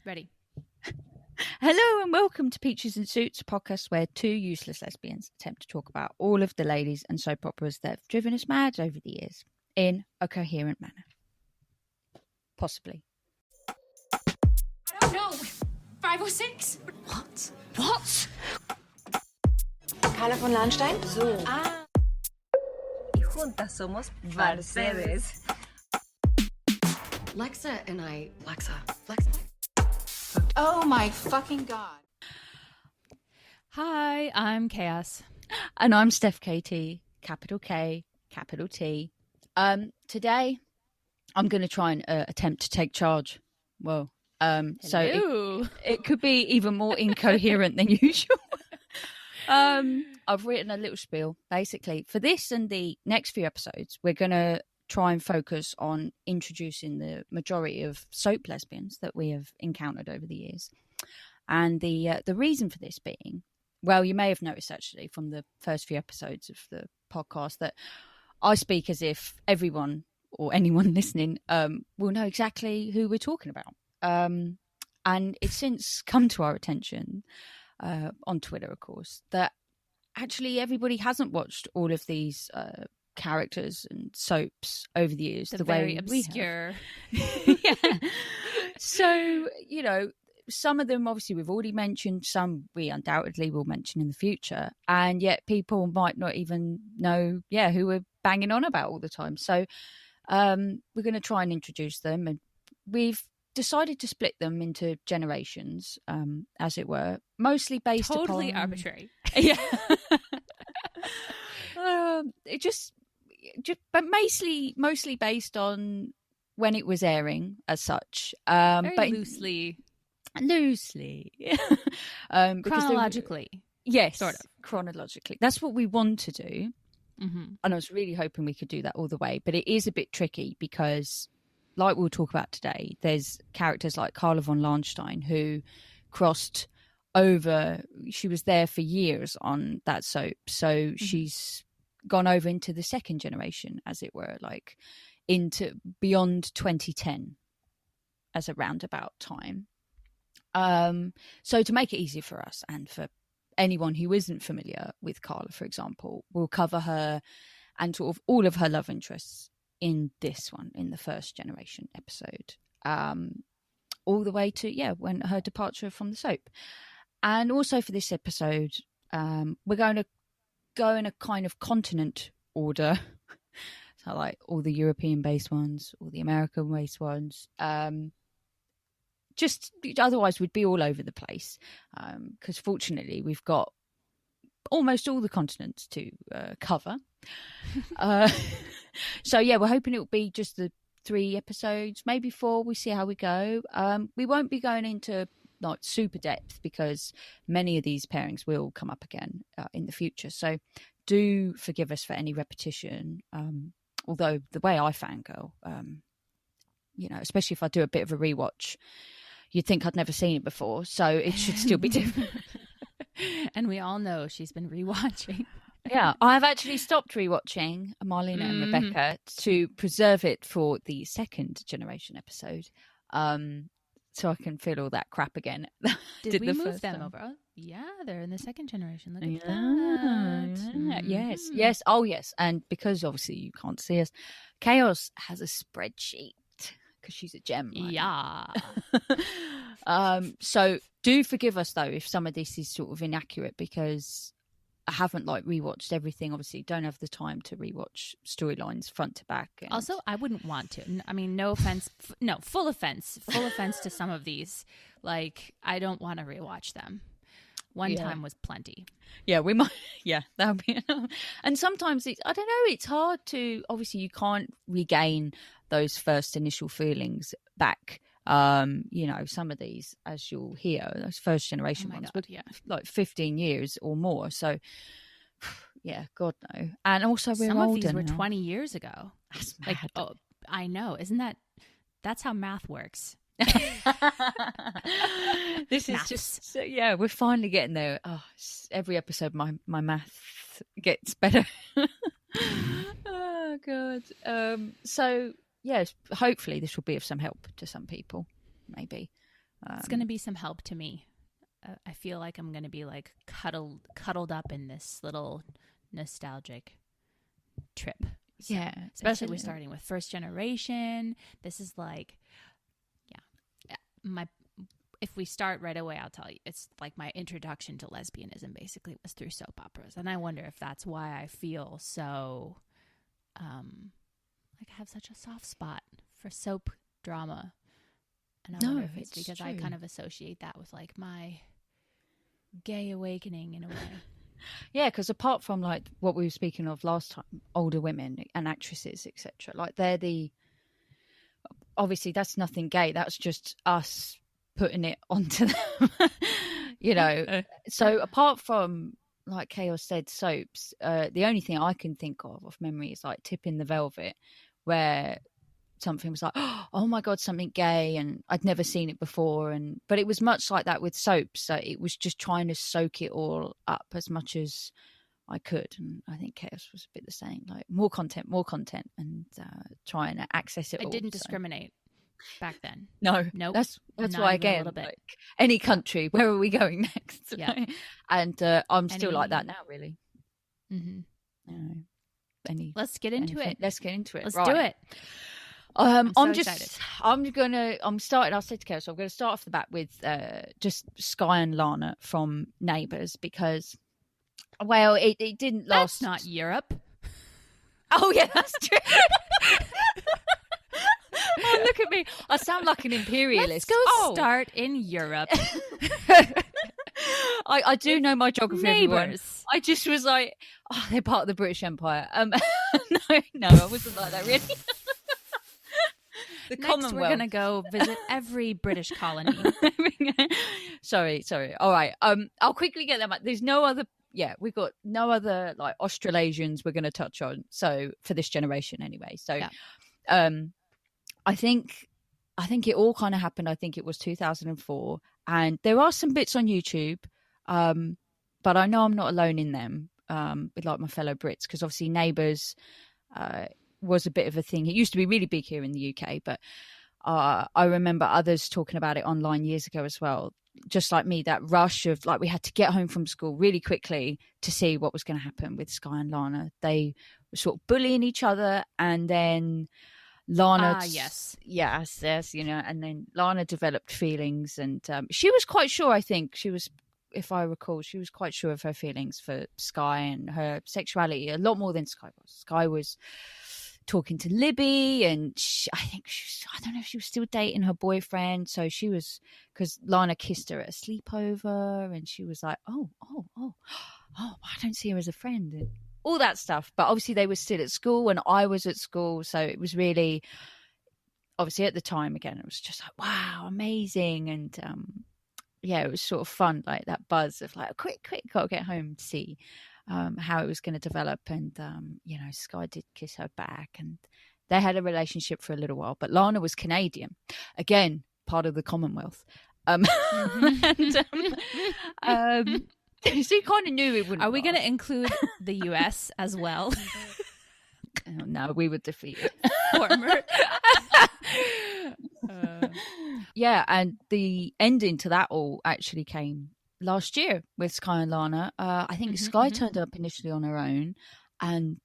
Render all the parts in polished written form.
Ready. Hello and welcome to Peaches and Suits, a podcast where two useless lesbians attempt to talk about all of the ladies and soap operas that have driven us mad over the years in a coherent manner. Possibly. I don't know. 506? What? What? Carla von Lahnstein? So. Ah. Y juntas somos Mercedes. Lexa and I... Lexa. Oh my fucking God. Hi, I'm Chaos. And I'm Steph KT, capital K, capital T. Today, I'm going to try and attempt to take charge. Whoa. So it could be even more incoherent than usual. I've written a little spiel. Basically, for this and the next few episodes, we're going to try and focus on introducing the majority of soap lesbians that we have encountered over the years. And the reason for this being, well, you may have noticed actually from the first few episodes of the podcast that I speak as if everyone or anyone listening will know exactly who we're talking about. And it's since come to our attention on Twitter, of course, that actually everybody hasn't watched all of these characters and soaps over the years. The very way obscure. Yeah. So, you know, some of them obviously we've already mentioned, some we undoubtedly will mention in the future, and yet people might not even know, who we're banging on about all the time. So we're going to try and introduce them, and we've decided to split them into generations, as it were, mostly based Totally upon... arbitrary. Yeah. But mostly based on when it was airing as such. Very loosely. Chronologically. Yes. Sort of. Chronologically. That's what we want to do. Mm-hmm. And I was really hoping we could do that all the way. But it is a bit tricky because, like we'll talk about today, there's characters like Carla von Lahnstein who crossed over. She was there for years on that soap. So she's gone over into the second generation, as it were, like into beyond 2010 as a roundabout time. So to make it easier for us and for anyone who isn't familiar with Carla, for example, we'll cover her and sort of all of her love interests in this one, in the first generation episode, all the way to, when her departure from the soap. And also for this episode, we're going to go in a kind of continent order. So like all the European-based ones, all the American-based ones. Just otherwise we'd be all over the place. Because fortunately we've got almost all the continents to cover. So we're hoping it'll be just the 3 episodes, maybe 4. We see how we go. We won't be going into like super depth because many of these pairings will come up again in the future. So do forgive us for any repetition. Although the way I fangirl, especially if I do a bit of a rewatch, you'd think I'd never seen it before. So it should still be different. And we all know she's been rewatching. Yeah, I've actually stopped rewatching Marlena and Rebecca to preserve it for the second generation episode. So I can feel all that crap again. Did we the move first them time. over? Yeah, they're in the second generation. Look at that. Yeah. Yes. Oh, yes. And because obviously you can't see us, Chaos has a spreadsheet because she's a gem. Right? Yeah. So do forgive us, though, if some of this is sort of inaccurate because I haven't rewatched everything. Obviously, don't have the time to rewatch storylines front to back. And... Also, I wouldn't want to. I mean, no offense. No, full offense to some of these. Like, I don't want to rewatch them. One time was plenty. Yeah, we might. Yeah, that would be enough. And sometimes I don't know. It's hard to. Obviously, you can't regain those first initial feelings back. Some of these, as you'll hear, those first generation ones were like 15 years or more. So, yeah, God no. And also, we're some older of these were now. 20 years ago. That's mad. I know. That's how math works. This is just we're finally getting there. Every episode my math gets better. Oh god. So yes, hopefully this will be of some help to some people, maybe. It's going to be some help to me. I feel like I'm going to be like cuddled up in this little nostalgic trip. So, Yeah, especially we're starting with First Generation. This is like, if we start right away, I'll tell you, it's like my introduction to lesbianism basically was through soap operas. And I wonder if that's why I feel so, like I have such a soft spot for soap drama. And I wonder if it's because I kind of associate that with like my gay awakening in a way. Yeah, because apart from like what we were speaking of last time, older women and actresses, etc., like they're obviously that's nothing gay. That's just us putting it onto them, you know. So apart from like Chaos said, soaps, the only thing I can think of memory is like Tipping the Velvet, where something was like, oh my god, something gay, and I'd never seen it before, but it was much like that with soaps. So it was just trying to soak it all up as much as I could, and I think Chaos was a bit the same, like more content, and trying to access it. I didn't discriminate back then. No, nope. That's why again, a little bit. Like, any country, where are we going next? Yeah, and I'm still like that now, really. Let's get into it. Let's get into it. Let's right. do it. I'm so just excited. I'm starting. I'll say to Chaos, I'm going to start off the bat with just Sky and Lana from Neighbours, because, well, it didn't last. That's not Europe. Oh yeah, that's true. Oh, look at me. I sound like an imperialist. Let's go start in Europe. I do know my geography, everyone. Neighbours. I just was like, oh, they're part of the British Empire. No, I wasn't like that, really. The Next, Commonwealth. we're going to go visit every British colony. Sorry. All right. I'll quickly get them. There's no other. Yeah, we've got no other like Australasians we're going to touch on. So for this generation, anyway. So, yeah. I think it all kind of happened. I think it was 2004, and there are some bits on YouTube, but I know I'm not alone in them. With like my fellow Brits, because obviously Neighbours was a bit of a thing. It used to be really big here in the UK, but I remember others talking about it online years ago as well. Just like me, that rush of like we had to get home from school really quickly to see what was going to happen with Sky and Lana. They were sort of bullying each other, and then Lana, yes, you know, and then Lana developed feelings, and she was quite sure. I think she was, if I recall, she was quite sure of her feelings for Sky and her sexuality a lot more than Sky was. Sky was talking to Libby, and I don't know if she was still dating her boyfriend. So she was, because Lana kissed her at a sleepover, and she was like, oh, I don't see her as a friend, and all that stuff. But obviously they were still at school, and I was at school, so it was really, obviously at the time, again, it was just like, wow, amazing. And yeah, it was sort of fun, like that buzz of like, quick, gotta get home to see how it was going to develop. And you know, Sky did kiss her back, and they had a relationship for a little while. But Lana was Canadian, again, part of the Commonwealth. And, so you kind of knew it wouldn't. Are we going to include the US as well? Oh, no, we would defeat it. Former. Yeah, and the ending to that all actually came last year with Sky and Lana. I think Sky turned up initially on her own, and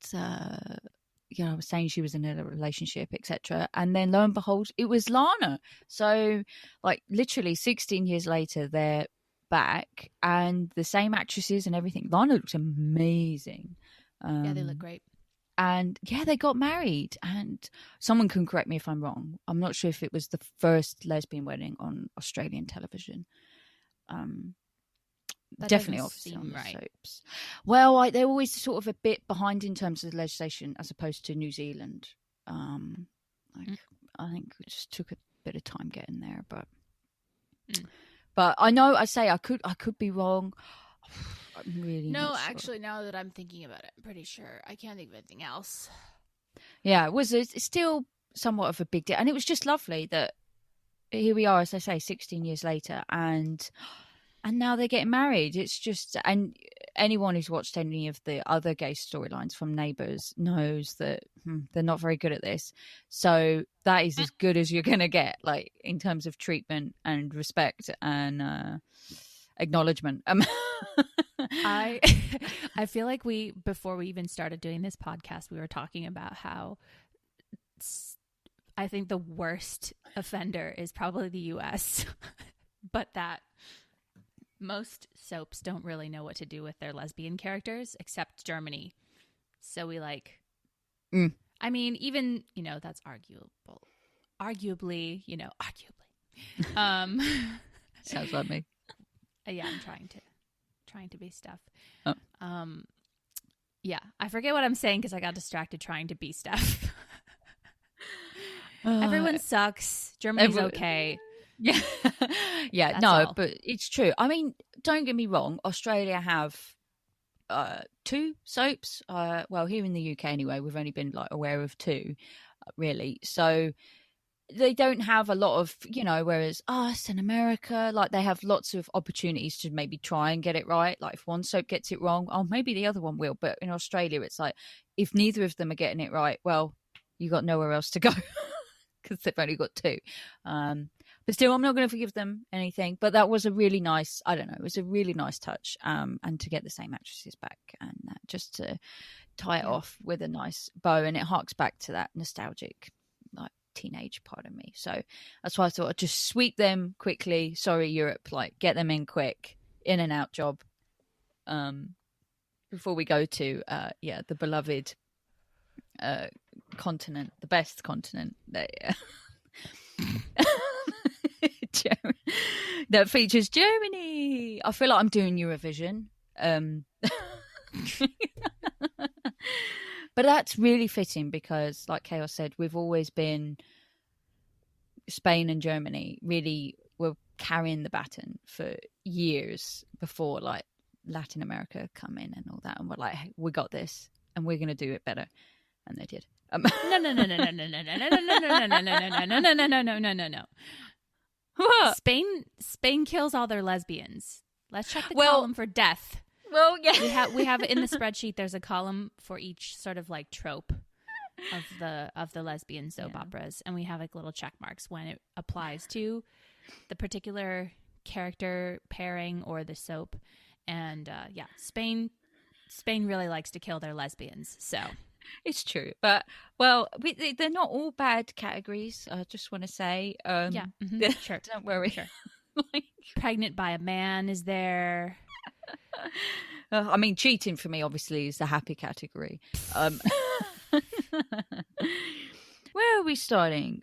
you know, I was saying she was in a relationship, etc. And then lo and behold, it was Lana. So, like, literally 16 years later, they're back, and the same actresses and everything. Lana looks amazing. Yeah, they look great. And yeah, they got married, and someone can correct me if I'm wrong. I'm not sure if it was the first lesbian wedding on Australian television. That Definitely, doesn't obviously, seem on the right. soaps. Well, they're always sort of a bit behind in terms of the legislation as opposed to New Zealand. I think it just took a bit of time getting there, but I know, I could be wrong. I'm really No, not sure. actually, now that I'm thinking about it, I'm pretty sure. I can't think of anything else. Yeah, it's still somewhat of a big deal, and it was just lovely that here we are, as I say, 16 years later, and now they're getting married. It's just, and anyone who's watched any of the other gay storylines from Neighbours knows that they're not very good at this. So that is as good as you're going to get, like, in terms of treatment and respect and acknowledgement. I feel like before we even started doing this podcast, we were talking about how I think the worst offender is probably the US, but that most soaps don't really know what to do with their lesbian characters except Germany. So we I mean, even, that's arguably. Sounds like me. Yeah, I'm trying to be stuff. Oh. Yeah, I forget what I'm saying because I got distracted trying to be stuff. Everyone sucks. Germany's okay. Yeah. Yeah, That's no, all. but it's true. I mean, don't get me wrong. Australia have 2 soaps. Well, here in the UK anyway, we've only been like aware of 2, really. So they don't have a lot of, whereas us in America, like, they have lots of opportunities to maybe try and get it right. Like, if one soap gets it wrong, maybe the other one will. But in Australia, it's like, if neither of them are getting it right, well, you got nowhere else to go because they've only got 2. But still, I'm not going to forgive them anything. But that was a really nice, it was a really nice touch. And to get the same actresses back and just to tie it off with a nice bow. And it harks back to that nostalgic, like, teenage part of me. So that's why I thought I'd just sweep them quickly. Sorry, Europe, like, get them in quick, in and out job. Before we go to, the beloved continent, the best continent. That features Germany. I feel like I'm doing Eurovision. But that's really fitting because, like Chaos said, we've always been Spain and Germany really were carrying the baton for years before, like, Latin America come in and all that, and we're like, hey, we got this and we're going to do it better, and they did. No. What? Spain kills all their lesbians. Let's check the column for death. Well, yeah, we have in the spreadsheet. There's a column for each sort of like trope of the lesbian soap operas, and we have like little check marks when it applies to the particular character pairing or the soap. And Spain really likes to kill their lesbians. So it's true, but well, they're not all bad categories. I just want to say, sure, don't worry. Sure. Pregnant by a man is there. I mean, cheating for me obviously is the happy category. Where are we starting?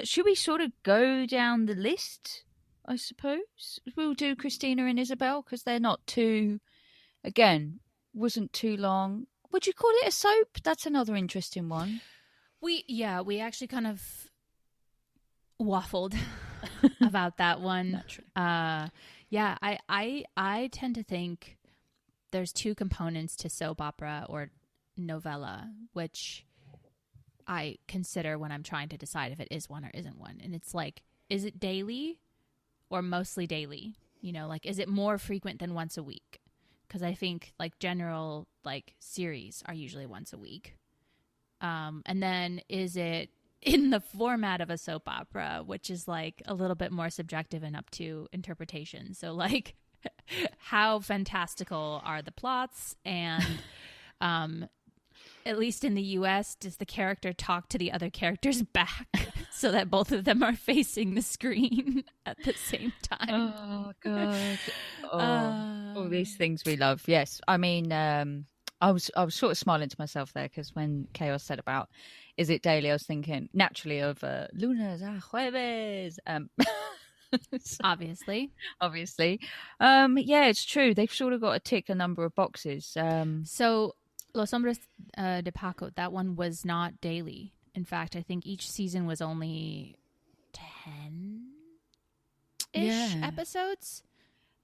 Should we sort of go down the list? I suppose we'll do Christina and Isabel because they're not too. Again, wasn't too long. Would you call it a soap? That's another interesting one. We actually kind of waffled about that one. I tend to think there's 2 components to soap opera or novella, which I consider when I'm trying to decide if it is one or isn't one. And it's like, is it daily or mostly daily? Like, is it more frequent than once a week? Because I think like general like series are usually once a week. And then is it in the format of a soap opera, which is like a little bit more subjective and up to interpretation. So like how fantastical are the plots? And at least in the US, does the character talk to the other characters back so that both of them are facing the screen at the same time? Oh, God. All these things we love. Yes. I mean, I was sort of smiling to myself there because when Chaos said about is it daily, I was thinking naturally of lunes a jueves. Obviously. Yeah, it's true. They've sort of got to tick a number of boxes. So Los Hombres de Paco, that one was not daily. In fact, I think each season was only 10-ish episodes.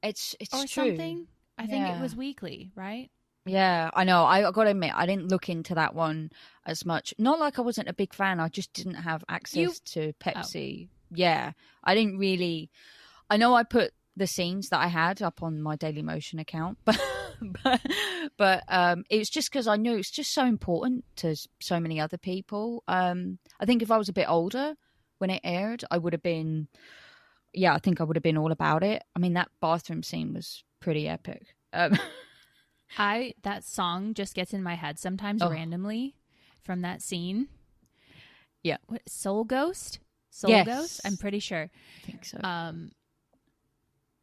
It's or true. Something. I think it was weekly, right? Yeah, I know. I got to admit, I didn't look into that one as much. Not like I wasn't a big fan. I just didn't have access to Pepsi. Oh. Yeah, I didn't really. I know I put the scenes that I had up on my Daily Motion account, but but it was just because I knew it's just so important to so many other people. I think if I was a bit older when it aired, I would have been, yeah, I think I would have been all about it. I mean, that bathroom scene was pretty epic. That song just gets in my head sometimes randomly from that scene. Yeah. What, Soul Ghost? Soul Yes. Ghost? I'm pretty sure. I think so.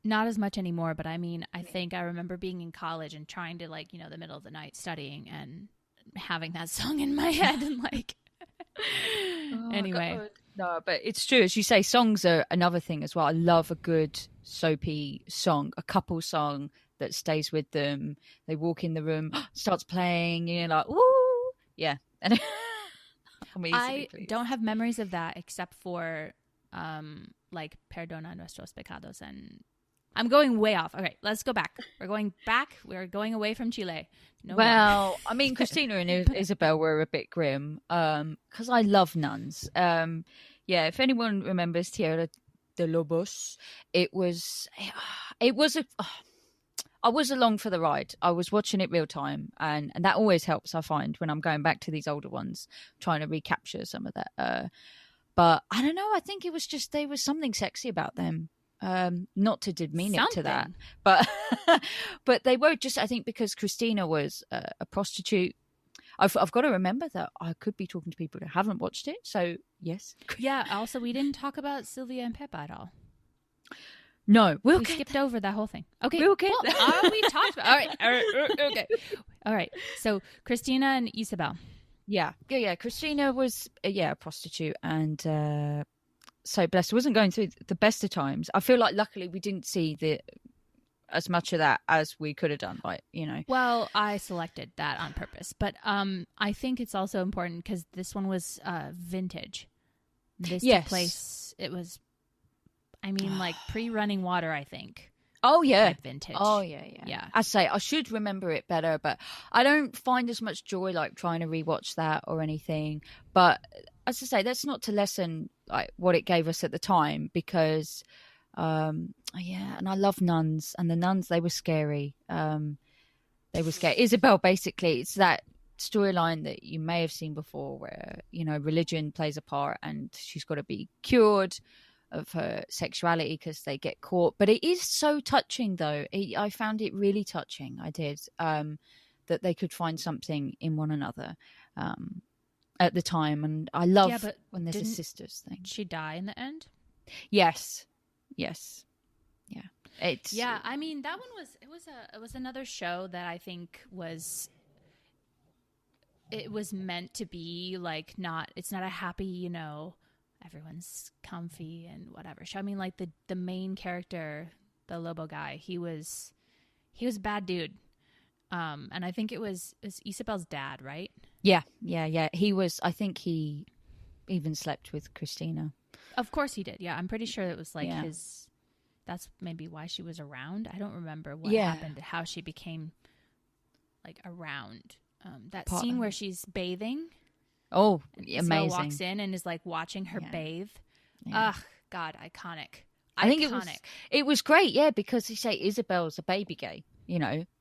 Not as much anymore, but I mean, I think I remember being in college and trying to, like, the middle of the night studying and having that song in my head and like anyway. God. No, but it's true. As you say, songs are another thing as well. I love a good soapy song, a couple song that stays with them. They walk in the room, starts playing, you're like, woo! Yeah. And I don't have memories of that except for like Perdona Nuestros Pecados, and I'm going way off. Okay, let's go back. We're going back. We're going away from Chile. No well, more. I mean, Christina and Isabel were a bit grim because I love nuns. Yeah, if anyone remembers Tierra de Lobos, I was along for the ride. I was watching it real time, and that always helps, I find, when I'm going back to these older ones, trying to recapture some of that. But I don't know. I think it was just there was something sexy about them. Not to demean it to that, but but they were just, I think, because Christina was a prostitute. I've got to remember that I could be talking to people who haven't watched it. So yes, yeah. Also, we didn't talk about Sylvia and Peppa at all. No, we skipped over that whole thing. Okay, we talked about. All right, okay, all right. So Christina and Isabel. Yeah. Christina was a prostitute, and so blessed. Wasn't going through the best of times. I feel like luckily we didn't see as much of that as we could have done. Like, Well, I selected that on purpose, but I think it's also important because this one was vintage. This took place. It was. I mean, like pre-running water, I think. Oh, yeah. Type vintage. Oh, yeah. I'd say I should remember it better, but I don't find as much joy like trying to rewatch that or anything. But as I say, that's not to lessen like what it gave us at the time because, and I love nuns, and the nuns, they were scary. They were scary. Isabel, basically, it's that storyline that you may have seen before where, religion plays a part and she's got to be cured of her sexuality because they get caught. But it is so touching, though. I found it really touching. I did. That they could find something in one another at the time. And I love when there's a sisters thing. Did she die in the end? Yes. Yeah. I mean, that one it was another show that I think was meant to be like it's not a happy, everyone's comfy and whatever. I mean, like the main character, the Lobo guy, he was a bad dude. And I think it was Isabel's dad, right? Yeah. He was, I think he even slept with Christina. Of course he did. Yeah. I'm pretty sure it was like that's maybe why she was around. I don't remember what happened, how she became like around. That scene where she's bathing. Oh, amazing. Amazing. Walks in and is like watching her bathe. Yeah. Ugh, God, iconic. I think it was great, yeah, because you say Isabel's a baby gay,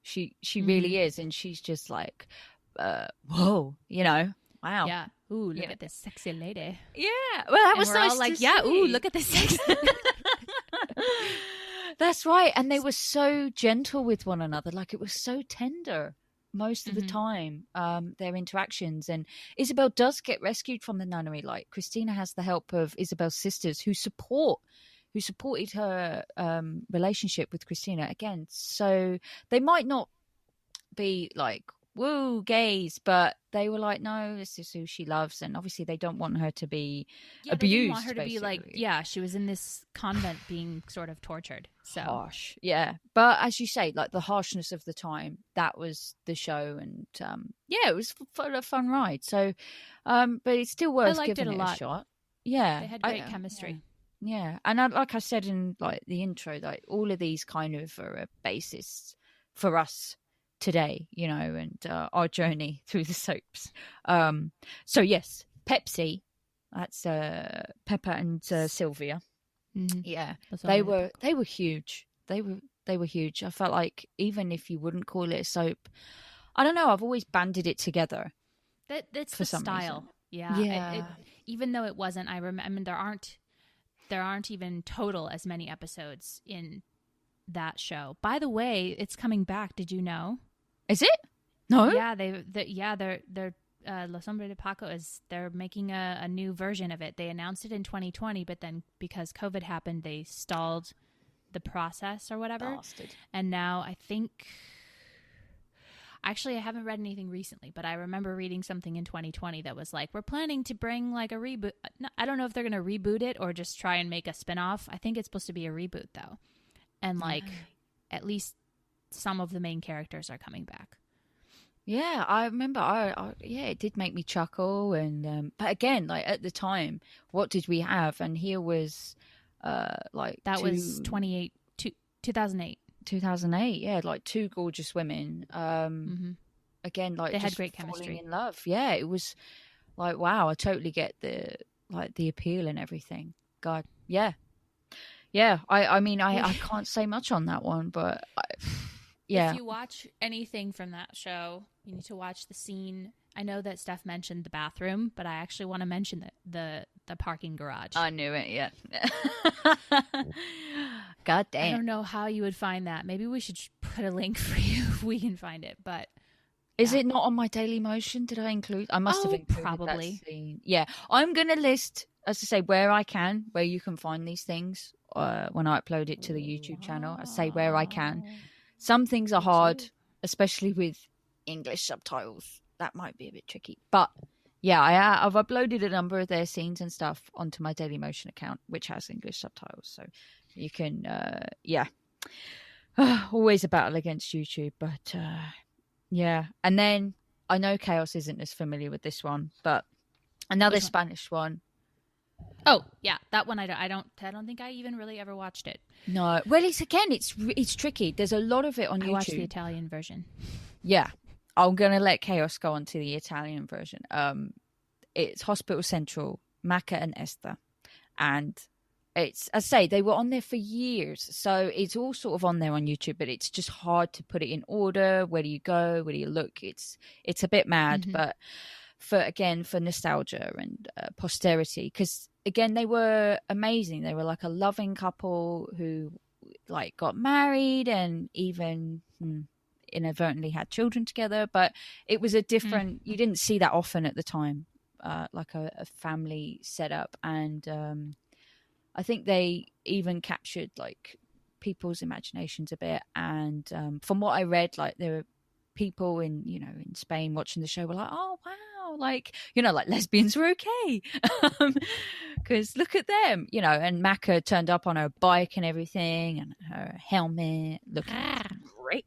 she really is, and she's just like, whoa, wow. Yeah. Ooh, look at this sexy lady. Yeah. Well, that was we're nice all like, to yeah, see. ooh, look at this sexy That's right. And they were so gentle with one another. Like it was so tender most of the time, their interactions. And Isabel does get rescued from the nunnery. Like Christina has the help of Isabel's sisters who supported her relationship with Christina. Again, so they might not be like, woo, gays, but they were like, no, this is who she loves. And obviously they don't want her to be abused. They didn't want her to be like, she was in this convent being sort of tortured. So harsh. Yeah. But as you say, like the harshness of the time, that was the show. And it was a fun ride. So, but it's still worth giving it a shot. Yeah. They had great chemistry. Yeah. And like I said in like the intro, like all of these kind of are a basis for us today, and our journey through the soaps. So yes, Pepsi, that's Peppa and Sylvia. Mm-hmm. Yeah, they were huge. They were They were huge. I felt like even if you wouldn't call it a soap, I don't know, I've always banded it together. That's for the some style. reason. Yeah. Yeah. Even though it wasn't, I mean, there aren't even total as many episodes in that show. By the way, it's coming back. Did you know? Is it? No? Yeah, they're Los Hombres de Paco they're making a new version of it. They announced it in 2020, but then because COVID happened, they stalled the process or whatever. Bastard. And now I think, actually, I haven't read anything recently, but I remember reading something in 2020 that was like, we're planning to bring like a reboot. I don't know if they're going to reboot it or just try and make a spinoff. I think it's supposed to be a reboot though. And like, at least some of the main characters are coming back. Yeah, I remember. Yeah, it did make me chuckle, and but again, like at the time, what did we have? And here was, like that was 2008. 2008. Yeah, like two gorgeous women. Again, like they had just great falling chemistry. in love. Yeah, it was like wow. I totally get the appeal and everything. God, yeah. I mean, I can't say much on that one, but. Yeah. If you watch anything from that show, you need to watch the scene. I know that Steph mentioned the bathroom, but I actually want to mention the parking garage. I knew it, yeah. God damn. I don't know how you would find that. Maybe we should put a link for you if we can find it. But is it not on my Daily Motion? Did I include? I must have included probably. that scene. Yeah, I'm going to list, as I say, where you can find these things when I upload it to the YouTube channel. I say where I can. Some things are hard, especially with English subtitles. That might be a bit tricky. But yeah, I've uploaded a number of their scenes and stuff onto my Dailymotion account, which has English subtitles. So you can, always a battle against YouTube. But yeah. And then I know Chaos isn't as familiar with this one, but another Spanish one. Oh yeah, that one I don't think I even really ever watched it. No, well, it's tricky. There's a lot of it on YouTube. I watched the Italian version. Yeah, I'm gonna let Chaos go on to the Italian version. It's Hospital Central, Maca and Esther, and it's, as I say, they were on there for years, so it's all sort of on there on YouTube. But it's just hard to put it in order. Where do you go? Where do you look? It's a bit mad, but for nostalgia and posterity, because again, they were amazing. They were like a loving couple who like got married and even inadvertently had children together. But it was a different, you didn't see that often at the time, like a family setup. And I think they even captured like people's imaginations a bit. And from what I read, like there were people in Spain watching the show were like, oh, wow. Like, like lesbians were okay. Because look at them, and Maca turned up on her bike and everything and her helmet looking great.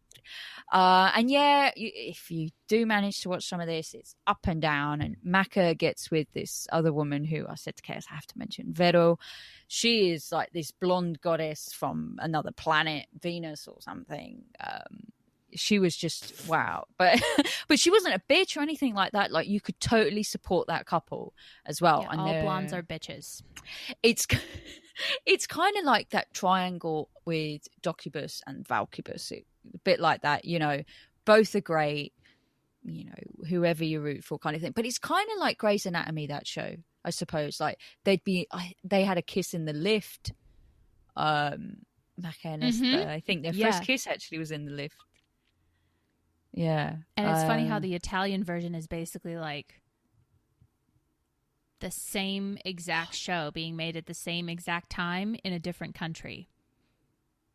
And yeah, if you do manage to watch some of this, it's up and down. And Maca gets with this other woman who I said to Chaos, I have to mention, Vero. She is like this blonde goddess from another planet, Venus or something. She was just wow, but she wasn't a bitch or anything like that. Like you could totally support that couple as well. Yeah, and all blondes are bitches. It's kind of like that triangle with Docubus and Valcubus, a bit like that. Both are great. Whoever you root for, kind of thing. But it's kind of like Grey's Anatomy, that show, I suppose. Like they had a kiss in the lift. Maca and Esther. I think their first kiss actually was in the lift. Yeah. And it's funny how the Italian version is basically like the same exact show being made at the same exact time in a different country.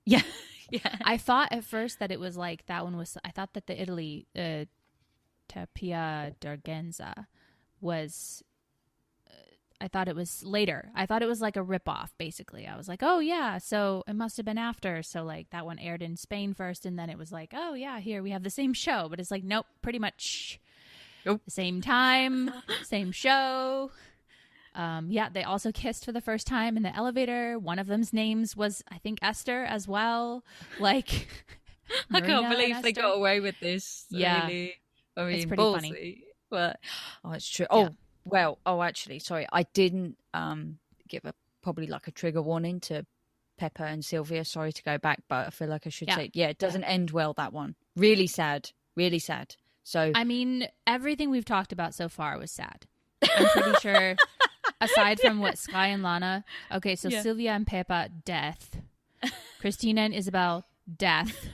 Yeah. Yeah. I thought at first that it was like that one was, I thought that the Italy, Tapia d'Argenza was, I thought it was later. I thought it was like a ripoff, basically. I was like, oh, yeah, so it must have been after. So, like, that one aired in Spain first, and then it was like, oh, yeah, here we have the same show. But it's like, nope, pretty much the same time, same show. Yeah, they also kissed for the first time in the elevator. One of them's names was, I think, Esther as well. Like, I can't believe they got away with this. Yeah. Really. I mean, it's pretty ballsy. funny. But, it's true. Yeah. Well, actually, sorry, I didn't give probably like a trigger warning to Pepper and Sylvia. Sorry to go back, but I feel like I should Yeah. say, it doesn't end well, that one. Really sad. Really sad. So I mean, everything we've talked about so far was sad. I'm pretty sure, aside from what Sky and Lana. Okay, so Sylvia and Peppa, death. Christina and Isabel, death.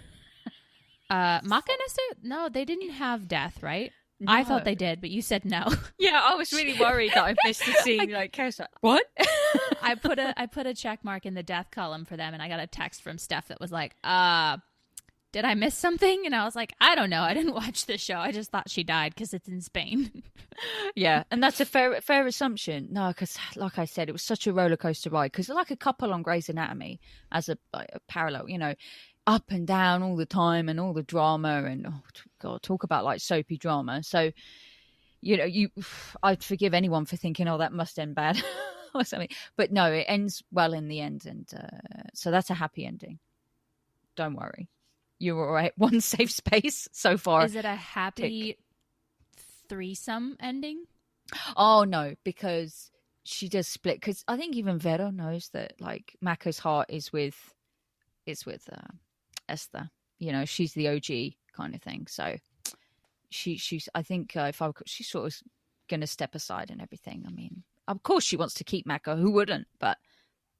Maka and Esther, no, they didn't have death, right? No. I thought they did, but you said no. Yeah, I was really worried that I missed the scene. Like, Chaos, like, what? I put a check mark in the death column for them, and I got a text from Steph that was like, did I miss something? And I was like, I don't know. I didn't watch this show. I just thought she died because it's in Spain. Yeah, and that's a fair assumption. No, because like I said, it was such a roller coaster ride. Because like a couple on Grey's Anatomy as a parallel, you know, up and down all the time and all the drama and oh God, talk about like soapy drama. So, you know, I'd forgive anyone for thinking, oh, that must end bad or something. But no, it ends well in the end, and so that's a happy ending. Don't worry. You're all right. One safe space so far. Is it a happy threesome ending? Oh, no, because she does split. Because I think even Vero knows that, like, Mako's heart is with Esther. You know, she's the OG kind of thing. So she's, I think, she's sort of going to step aside and everything. I mean, of course she wants to keep Mako. Who wouldn't? But,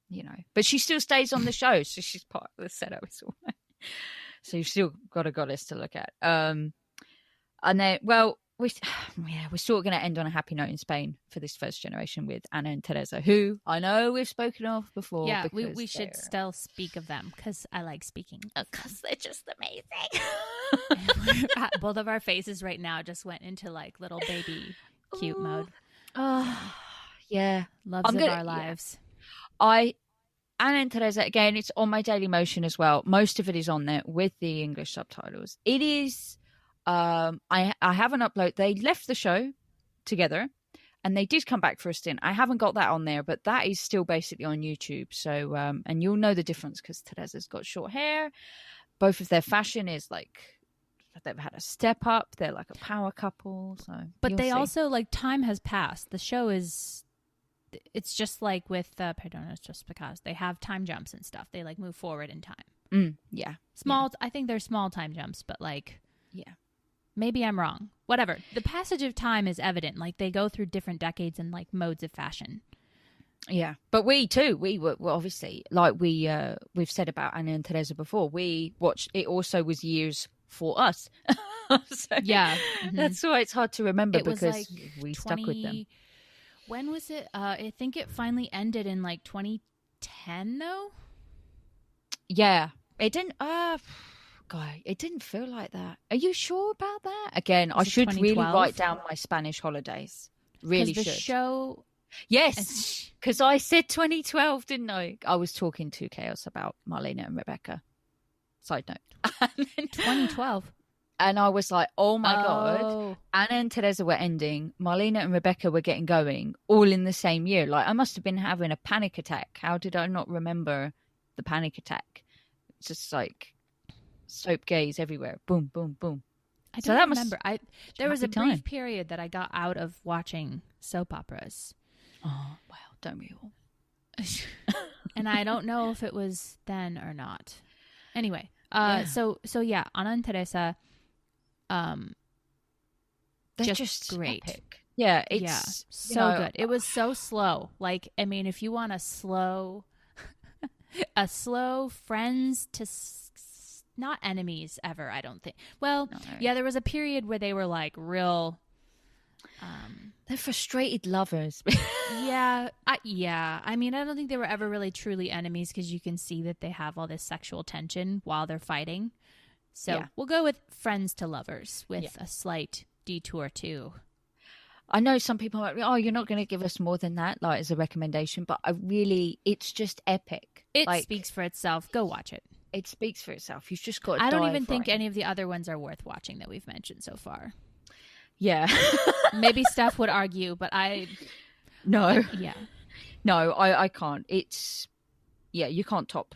you know, but she still stays on the show. So she's part of the setup. It's all right. So you've still got a goddess to look at. And then, well, we're sort of going to end on a happy note in Spain for this first generation with Anna and Teresa, who I know we've spoken of before. Yeah, we should still speak of them because I like speaking. Because they're just amazing. Both of our faces right now just went into like little baby cute mode. Oh, yeah. Loves of our lives. Anna and Teresa, again, it's on my Daily Motion as well. Most of it is on there with the English subtitles. It is, I haven't uploaded, they left the show together and they did come back for a stint. I haven't got that on there, but that is still basically on YouTube. So, and you'll know the difference because Teresa's got short hair. Both of their fashion is like, they've had a step up. They're like a power couple. So, but they also, like, time has passed. The show is... It's just like with Perdonas, just because they have time jumps and stuff. They like move forward in time. Yeah. Small. Yeah. I think they're small time jumps, but like, yeah, maybe I'm wrong. Whatever. The passage of time is evident. Like they go through different decades and like modes of fashion. Yeah. But we too, we were obviously like we've said about Anna and Teresa before. We watched, it also was years for us. So yeah. That's why it's hard to remember it was because like we stuck with them. When was it? I think it finally ended in like 2010 though. Yeah. It didn't it didn't feel like that. Are you sure about that? Again, I should really write down my Spanish holidays. Really should. The show. Yes, because I said 2012, didn't I? I was talking to Chaos about Marlena and Rebecca. Side note. 2012. And I was like, oh my God. Anna and Teresa were ending. Marlena and Rebecca were getting going all in the same year. Like, I must have been having a panic attack. How did I not remember the panic attack? It's just like soap gaze everywhere. Boom, boom, boom. I don't remember. There was a brief period that I got out of watching soap operas. Oh, well, don't we all? And I don't know if it was then or not. Anyway, so yeah, Anna and Teresa... They're just great. Epic. Yeah, it's so good. It was so slow. Like, I mean, if you want a slow friends to not enemies ever, I don't think. Well, no. Yeah, there was a period where they were like real. They're frustrated lovers. Yeah. I mean, I don't think they were ever really truly enemies because you can see that they have all this sexual tension while they're fighting. So we'll go with friends to lovers with a slight detour too. I know some people are like, oh, you're not going to give us more than that, like as a recommendation, but it's just epic. It speaks for itself. Go watch it. It speaks for itself. You've just got to I don't even think any of the other ones are worth watching that we've mentioned so far. Yeah. Maybe Steph would argue, but No. Yeah. No, I can't. You can't top.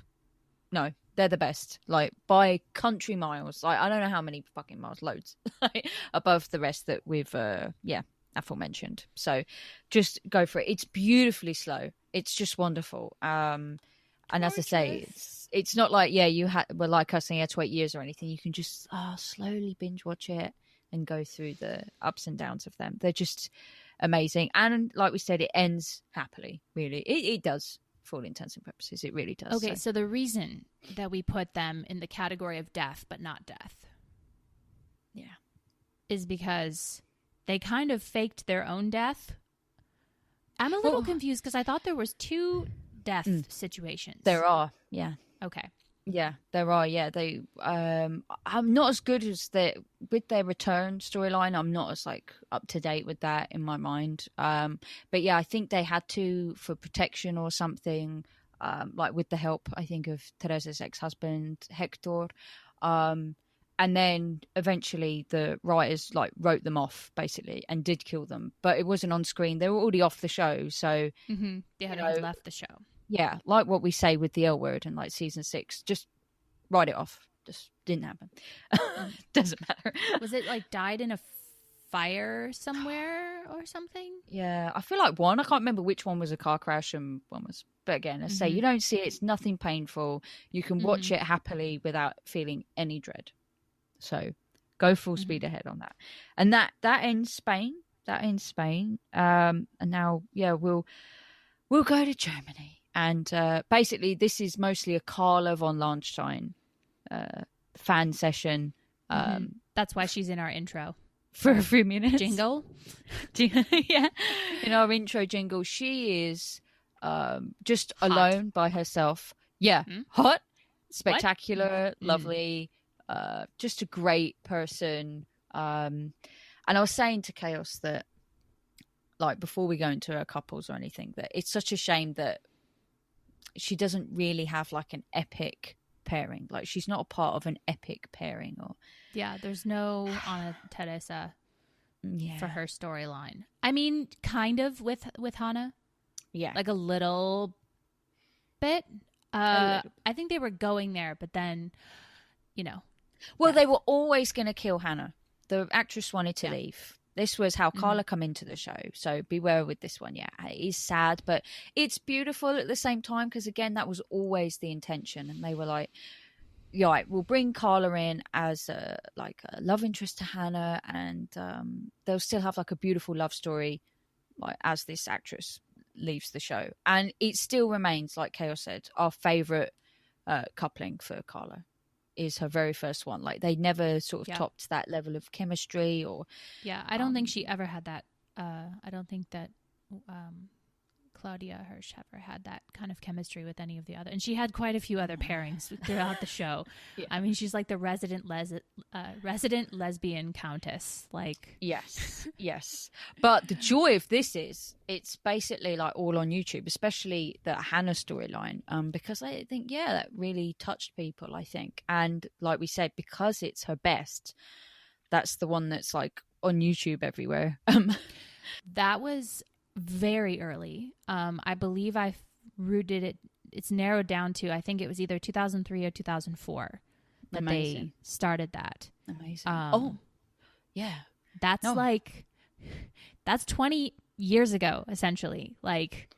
No. They're the best, like by country miles. Like I don't know how many fucking miles, loads, like, above the rest that we've, aforementioned. So just go for it. It's beautifully slow. It's just wonderful. And And as I say, it's not like, you were like us and you had to wait years or anything. You can just slowly binge watch it and go through the ups and downs of them. They're just amazing. And like we said, it ends happily, really. It does, for all intents and purposes. It really does. Okay, so the reason that we put them in the category of death, but not death, is because they kind of faked their own death. I'm a little confused because I thought there was 2 death situations. There are, yeah. Okay. Yeah, there are. Yeah, they. I'm not as good as with their return storyline. I'm not as like up to date with that in my mind. But yeah, I think they had to for protection or something. Like with the help, I think, of Teresa's ex-husband Hector. And then eventually the writers like wrote them off basically and did kill them, but it wasn't on screen. They were already off the show, so they had left the show. Yeah, like what we say with the L word in like season 6, just write it off. Just didn't happen. Doesn't matter. Was it like died in a fire somewhere or something? Yeah, I feel like one. I can't remember which one was a car crash and one was. But again, I say you don't see it. It's nothing painful. You can watch it happily without feeling any dread. So go full speed ahead on that. And that ends Spain. And now, we'll go to Germany. And basically, this is mostly a Carla von Lahnstein fan session. That's why she's in our intro. For a few minutes. Jingle? Yeah. In our intro jingle, she is just hot. Alone by herself. Yeah. Hot, spectacular, lovely. Just a great person. And I was saying to Chaos that, like, before we go into her couples or anything, that it's such a shame that she doesn't really have like an epic pairing. Like, she's not a part of an epic pairing. Or there's no Ana Teresa for her storyline. I mean, kind of with Hannah. Yeah, like a little bit. I think they were going there, but then, Well, they were always going to kill Hannah. The actress wanted to leave. This was how Carla come into the show. So beware with this one. Yeah, it is sad, but it's beautiful at the same time because, again, that was always the intention. And they were like, we'll bring Carla in as a love interest to Hannah, and they'll still have like a beautiful love story like as this actress leaves the show. And it still remains, like Chaos said, our favourite coupling for Carla. Is her very first one. Like, they never sort of topped that level of chemistry or I don't think she ever had that. I don't think that Claudia Hirsch ever had that kind of chemistry with any of the other, and she had quite a few other pairings throughout the show. I mean, she's like the resident lesbian countess. Like, yes. But the joy of this is it's basically like all on YouTube, especially the Hannah storyline, because I think that really touched people. I think, and like we said, because it's her best, that's the one that's like on YouTube everywhere. That was very early. I believe I rooted it. It's narrowed down to, I think it was either 2003 or 2004 that they started that. Amazing. That's 20 years ago, essentially. Like,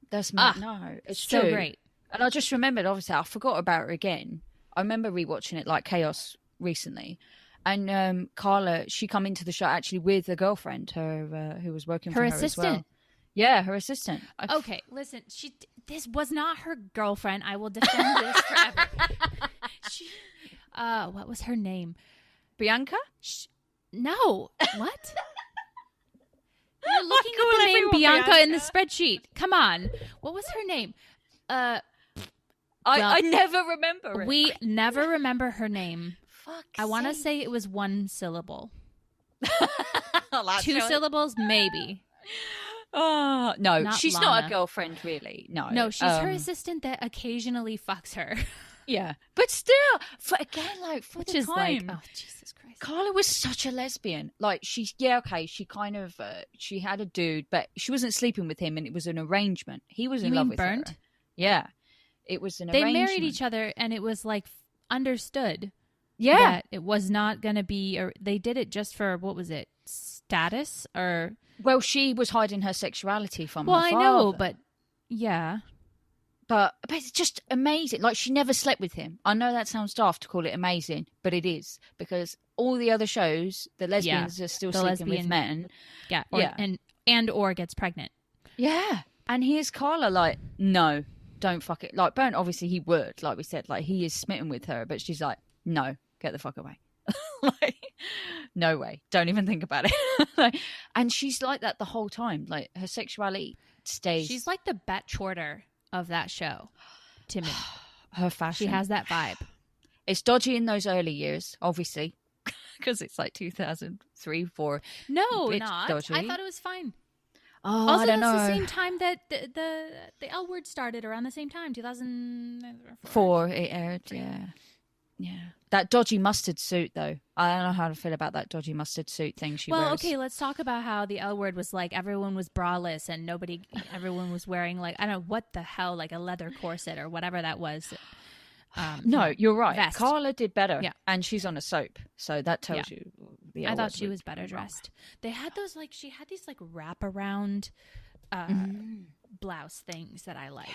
that's it's so true. Great. And I just remembered, obviously, I forgot about her again. I remember rewatching it like Chaos recently. And Carla, she come into the show actually with a girlfriend, who was working for her assistant. As well. Yeah, her assistant. Okay, listen, this was not her girlfriend. I will defend this forever. What was her name? Bianca? No. What? You're looking at the name Bianca in the spreadsheet. Come on. What was her name? I never remember it. We never remember her name. I want to say it was one syllable. 2 syllables, maybe. Oh, no, Not she's Lana. not a girlfriend, really. No, she's her assistant that occasionally fucks her. Yeah, but still, for the is time, like, oh, Jesus Christ. Carla was such a lesbian. Like, she kind of, she had a dude, but she wasn't sleeping with him, and it was an arrangement. He was in love with Bernd? her. Yeah, it was an They arrangement. married each other, and it was like understood. Yeah, that it was not going to be, or they did it just for, what was it, status or? Well, she was hiding her sexuality from her father. I know, but yeah. but it's just amazing. Like, she never slept with him. I know that sounds daft to call it amazing, but it is, because all the other shows, the lesbians are still the sleeping with lesbian- men. Yeah. Or gets pregnant. Yeah. And here's Carla like, no, don't fuck it. Like, Burnt, obviously he would, like we said, like, he is smitten with her, but she's like, no, get the fuck away. Like, no way. Don't even think about it. Like, and she's like that the whole time. Like, her sexuality stays. She's like the Bet Shorter of that show to me. Her fashion. She has that vibe. It's dodgy in those early years, obviously, because it's like 2003, 4. No, It's not. dodgy. I thought it was fine. Oh, Also, I don't that's know. the same time that the L Word started, around the same time, 2004. 4 it aired, yeah. Yeah. That dodgy mustard suit, though. I don't know how to feel about that dodgy mustard suit thing she wears. Okay, let's talk about how the L Word was like, everyone was braless and everyone was wearing, like, I don't know what the hell, like a leather corset or whatever that was. No, you're right. Vest. Carla did better. Yeah. And she's on a soap. So that tells you the I L thought word she was better wrong. dressed. They had those, like, she had these, like, wraparound blouse things that I liked.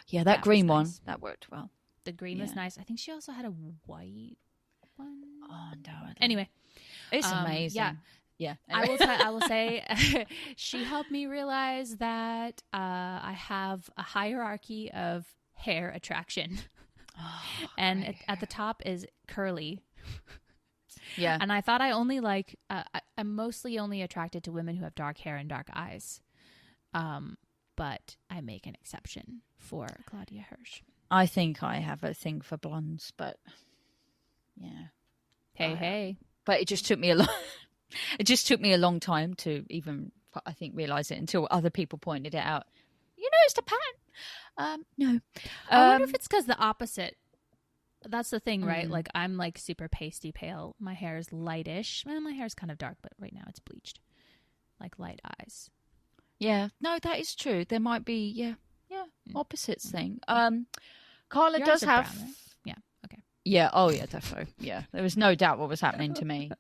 Yeah, that That green was one, nice. that worked well. The green was Yeah. nice. I think she also had a white one. Oh, no. I don't- Anyway, It's amazing. yeah. Yeah. I will say she helped me realize that I have a hierarchy of hair attraction. And at the top is curly. Yeah. And I thought I only like I'm mostly only attracted to women who have dark hair and dark eyes. But I make an exception for Claudia Hirsch. I think I have a thing for blondes, but yeah. Hey. But it just took me a long time to even, I think, realize it until other people pointed it out. You know, it's the pattern. No. I wonder if it's because the opposite. That's the thing, right? Mm. Like, I'm like super pasty pale. My hair is lightish. Well, my hair is kind of dark, but right now it's bleached. Like light eyes. Yeah. No, that is true. There might be, opposites thing. Carla Your does eyes are have. brown, right? Yeah. Okay. Yeah. Oh, yeah. Definitely. Yeah. There was no doubt what was happening to me.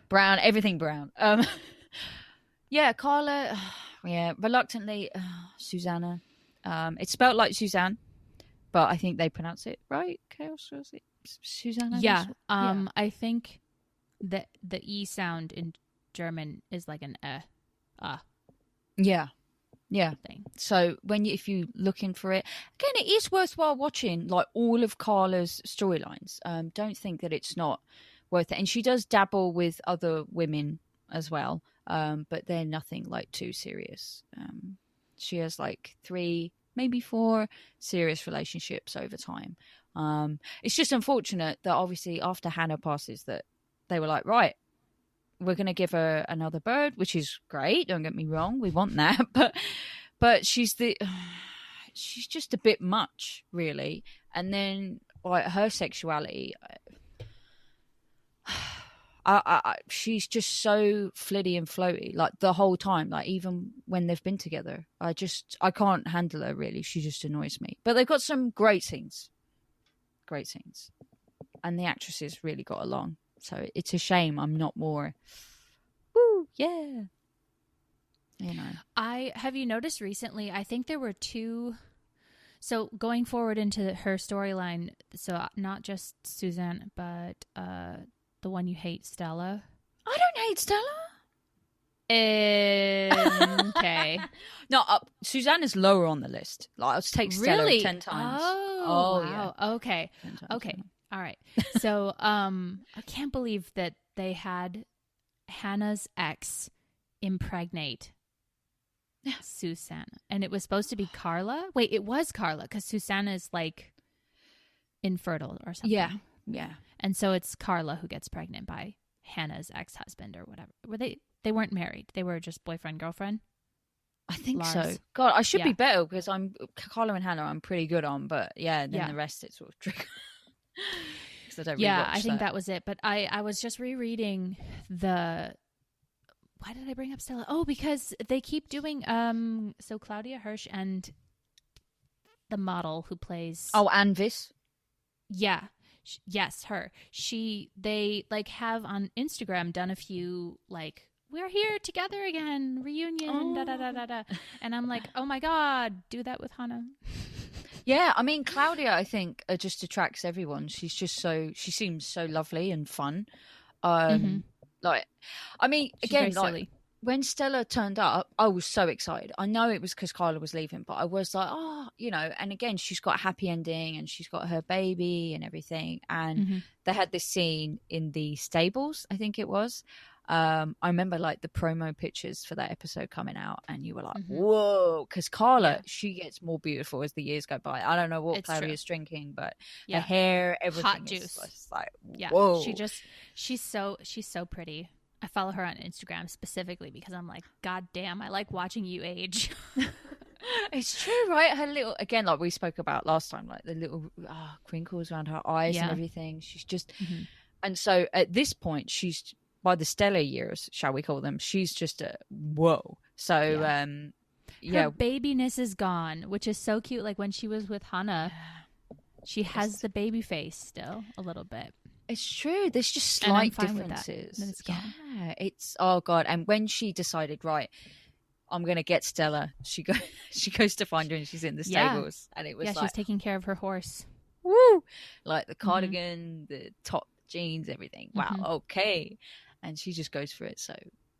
Brown, everything brown. Yeah, Carla. Yeah, reluctantly, Susanna. It's spelled like Suzanne, but I think they pronounce it right. Chaos, was it Susanna? Yeah. I think that the E sound in German is like an Yeah. Yeah. thing. So if you looking for it, again, it is worthwhile watching like all of Carla's storylines. Don't think that it's not worth it. And she does dabble with other women as well, but they're nothing like too serious. She has like 3, maybe 4 serious relationships over time. It's just unfortunate that obviously after Hannah passes that they were like, right, we're going to give her another bird, which is great. Don't get me wrong. We want that. But she's just a bit much, really. And then like her sexuality, she's just so flitty and floaty, like the whole time, like even when they've been together. I can't handle her, really. She just annoys me. But they've got some great scenes. And the actresses really got along. So it's a shame I'm not more, woo, yeah. You know. Have you noticed recently, I think there were 2. So going forward into her storyline, so not just Suzanne, but the one you hate, Stella. I don't hate Stella. Okay. No, Suzanne is lower on the list. Like, I'll take Stella Really? 10 times. Oh, yeah. wow. Okay. 10 times, Okay. yeah. All right. So, I can't believe that they had Hannah's ex impregnate Susanna, and it was supposed to be Carla. Wait, it was Carla because Susanna is like infertile or something. Yeah. And so it's Carla who gets pregnant by Hannah's ex-husband or whatever. Were they weren't married. They were just boyfriend, girlfriend. I think Lars. so. God, I should Yeah. be better because Carla and Hannah I'm pretty good on, but then Yeah. the rest it's sort of tricky. I don't Yeah, rewatch I think that was it. But I was just rereading the. Why did I bring up Stella? Oh, because they keep doing so Claudia Hirsch and the model who plays Anvis. Yeah. Yes, her. They like have on Instagram done a few like we're here together again, reunion, da da da da da. And I'm like, oh my God, do that with Hannah. Yeah, I mean, Claudia, I think, just attracts everyone. She's just she seems so lovely and fun. Like, I mean, She's again, very like, silly. when Stella turned up, I was so excited. I know it was because Carla was leaving, but I was like, oh, and again, she's got a happy ending and she's got her baby and everything. And they had this scene in the stables, I think it was. I remember like the promo pictures for that episode coming out, and you were like, whoa, because Carla, she gets more beautiful as the years go by. I don't know what Claudia's drinking, but her hair, everything hot is juice. just like, Yeah, whoa. she's so pretty. I follow her on Instagram specifically because I'm like, God damn, I like watching you age. It's true, right? Her little, again, like we spoke about last time, like the little crinkles around her eyes and everything. She's just, and so at this point, she's, by the Stella years, shall we call them, she's just a whoa. So, her babiness is gone, which is so cute. Like when she was with Hannah, she has the baby face still a little bit. It's true. There's just slight differences. That it's gone. Yeah, it's, oh God. And when she decided, right, I'm gonna get Stella, she goes to find her and she's in the stables, and it was like, she's taking care of her horse. Woo! Like the cardigan, the top jeans, everything. Wow, okay. And she just goes for it. So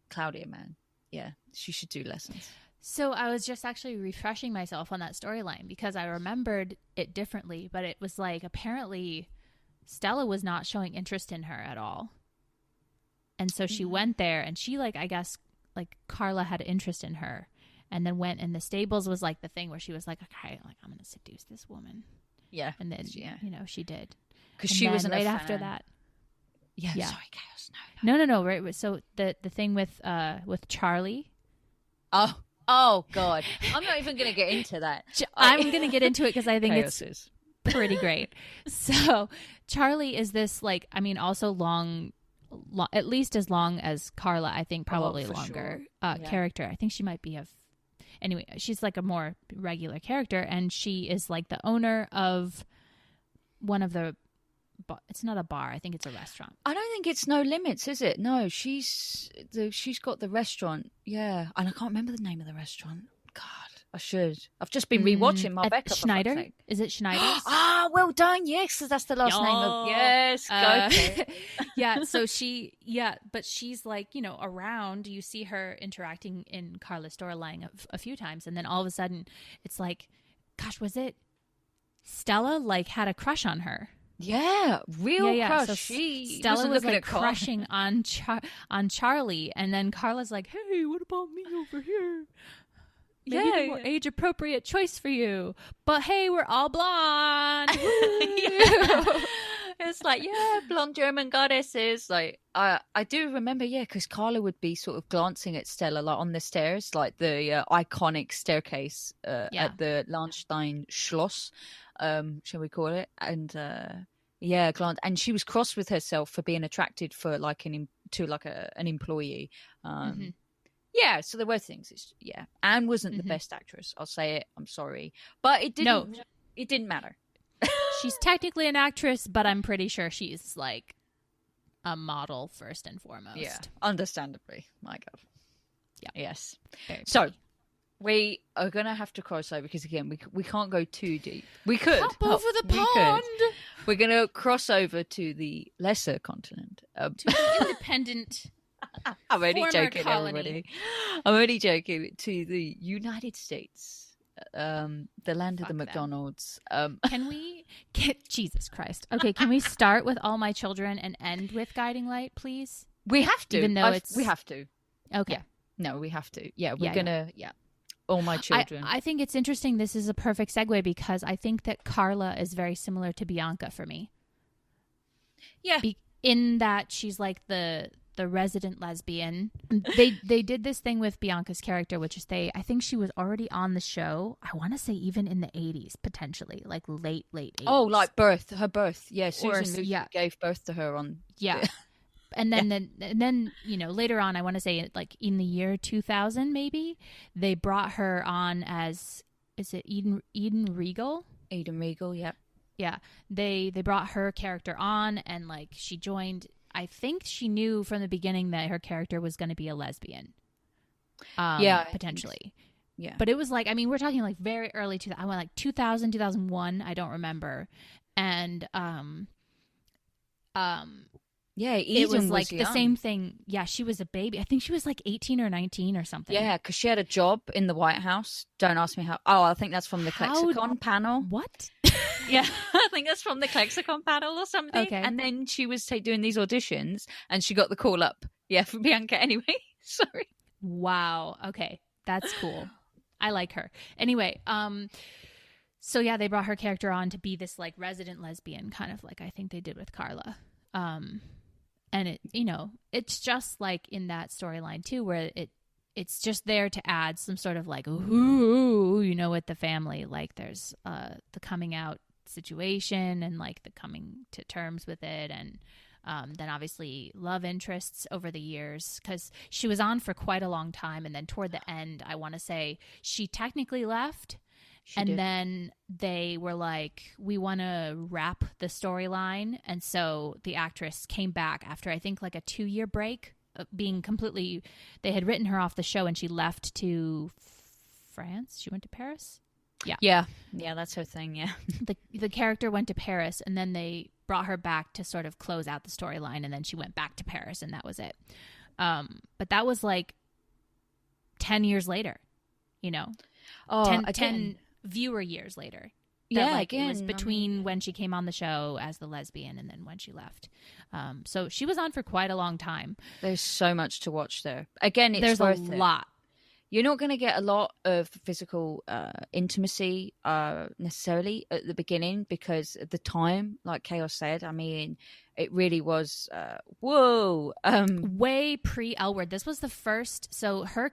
Claudia, man, yeah, she should do lessons. So I was just actually refreshing myself on that storyline because I remembered it differently, but it was like apparently Stella was not showing interest in her at all. And so she went there and she, like, I guess, like Carla had interest in her, and then went in the stables was like the thing where she was like, okay, like I'm going to seduce this woman. Yeah. And then, she did. Because she wasn't right a after fan. that. Yeah. Sorry, Chaos. No. Right. So the thing with Charlie. Oh God. I'm not even going to get into that. I'm going to get into it because I think Chaos it's pretty great. So Charlie is this, like, I mean, also long, at least as long as Carla, I think probably longer character. I think she might be anyway, she's like a more regular character, and she is like the owner of one of the, it's not a bar, I think it's a restaurant. I don't think it's No Limits, is it? No, she's got the restaurant. Yeah. And I can't remember the name of the restaurant. God, I should. I've just been rewatching my Becca. Schneider? Is it Schneider's? Well done. Yes, that's the last name of. Yes, go. Yeah. So but she's like, around. You see her interacting in Carla's storyline a few times, and then all of a sudden, it's like, gosh, was it Stella like had a crush on her? Yeah, real crush. So she Stella was like at crushing on Charlie, and then Carla's like, "Hey, what about me over here? Maybe the more age-appropriate choice for you. But hey, we're all blonde." It's like, blonde German goddesses. Like, I do remember, because Carla would be sort of glancing at Stella, like on the stairs, like the iconic staircase at the Lahnstein Schloss, shall we call it? And glance. And she was cross with herself for being attracted for like an employee. Yeah, so there were things. Anne wasn't the best actress. I'll say it. I'm sorry, but it didn't matter. She's technically an actress, but I'm pretty sure she's like a model first and foremost. Yeah, understandably. My God. Yeah. Yes. So we are gonna have to cross over because again, we can't go too deep. We could hop over the pond. We're gonna cross over to the lesser continent, to the independent. I'm only joking, colony. everybody. I'm only joking. To the United States. The land of the McDonald's. Can we get Jesus Christ? Okay, can we start with All My Children and end with Guiding Light, please? We have to. Even though we have to. Okay. Yeah. No, we have to. Yeah, we're gonna. All My Children. I think it's interesting. This is a perfect segue because I think that Carla is very similar to Bianca for me. Yeah. In that she's like the resident lesbian. They did this thing with Bianca's character, which is I think she was already on the show. I want to say even in the 80s, potentially, like late 80s. Oh, like her birth. Yeah, Susan Luke gave birth to her on. Yeah. And then later on, I want to say like in the year 2000, maybe they brought her on as, is it Eden Regal? Eden Regal, yeah. Yeah. They brought her character on and like she joined I think she knew from the beginning that her character was going to be a lesbian. Yeah, potentially. Yeah. But it was like, I mean, we're talking like very early I went like 2000, 2001. I don't remember. And yeah, it was Eden like the young. same thing. Yeah, she was a baby. I think she was like 18 or 19 or something. Yeah, because she had a job in the White House. Don't ask me how. Oh, I think that's from the Lexicon panel. What? Yeah, I think that's from the Lexicon panel or something. Okay. And then she was doing these auditions, and she got the call up. Yeah, for Bianca anyway. Sorry. Wow. Okay, that's cool. I like her. Anyway, so yeah, they brought her character on to be this like resident lesbian, kind of like I think they did with Carla. And it, you know, it's just like in that storyline too, where it's just there to add some sort of like, ooh, you know, with the family, like there's the coming out situation and like the coming to terms with it, and then obviously love interests over the years, because she was on for quite a long time, and then toward the end, I want to say she technically left. Then they were like, we want to wrap the storyline. And so the actress came back after, I think, like a 2-year break, being completely, they had written her off the show, and she left to France. She went to Paris. Yeah, that's her thing. Yeah. The character went to Paris, and then they brought her back to sort of close out the storyline, and then she went back to Paris, and that was it. But that was like 10 years later, you know. Oh, 10 viewer years later. It was between when she came on the show as the lesbian and then when she left. So she was on for quite a long time. There's so much to watch there. Again, it's There's worth a it. lot. You're not going to get a lot of physical intimacy necessarily at the beginning, because at the time, like Chaos said, I mean, it really was, whoa. Way pre-L Word. This was the first, so her,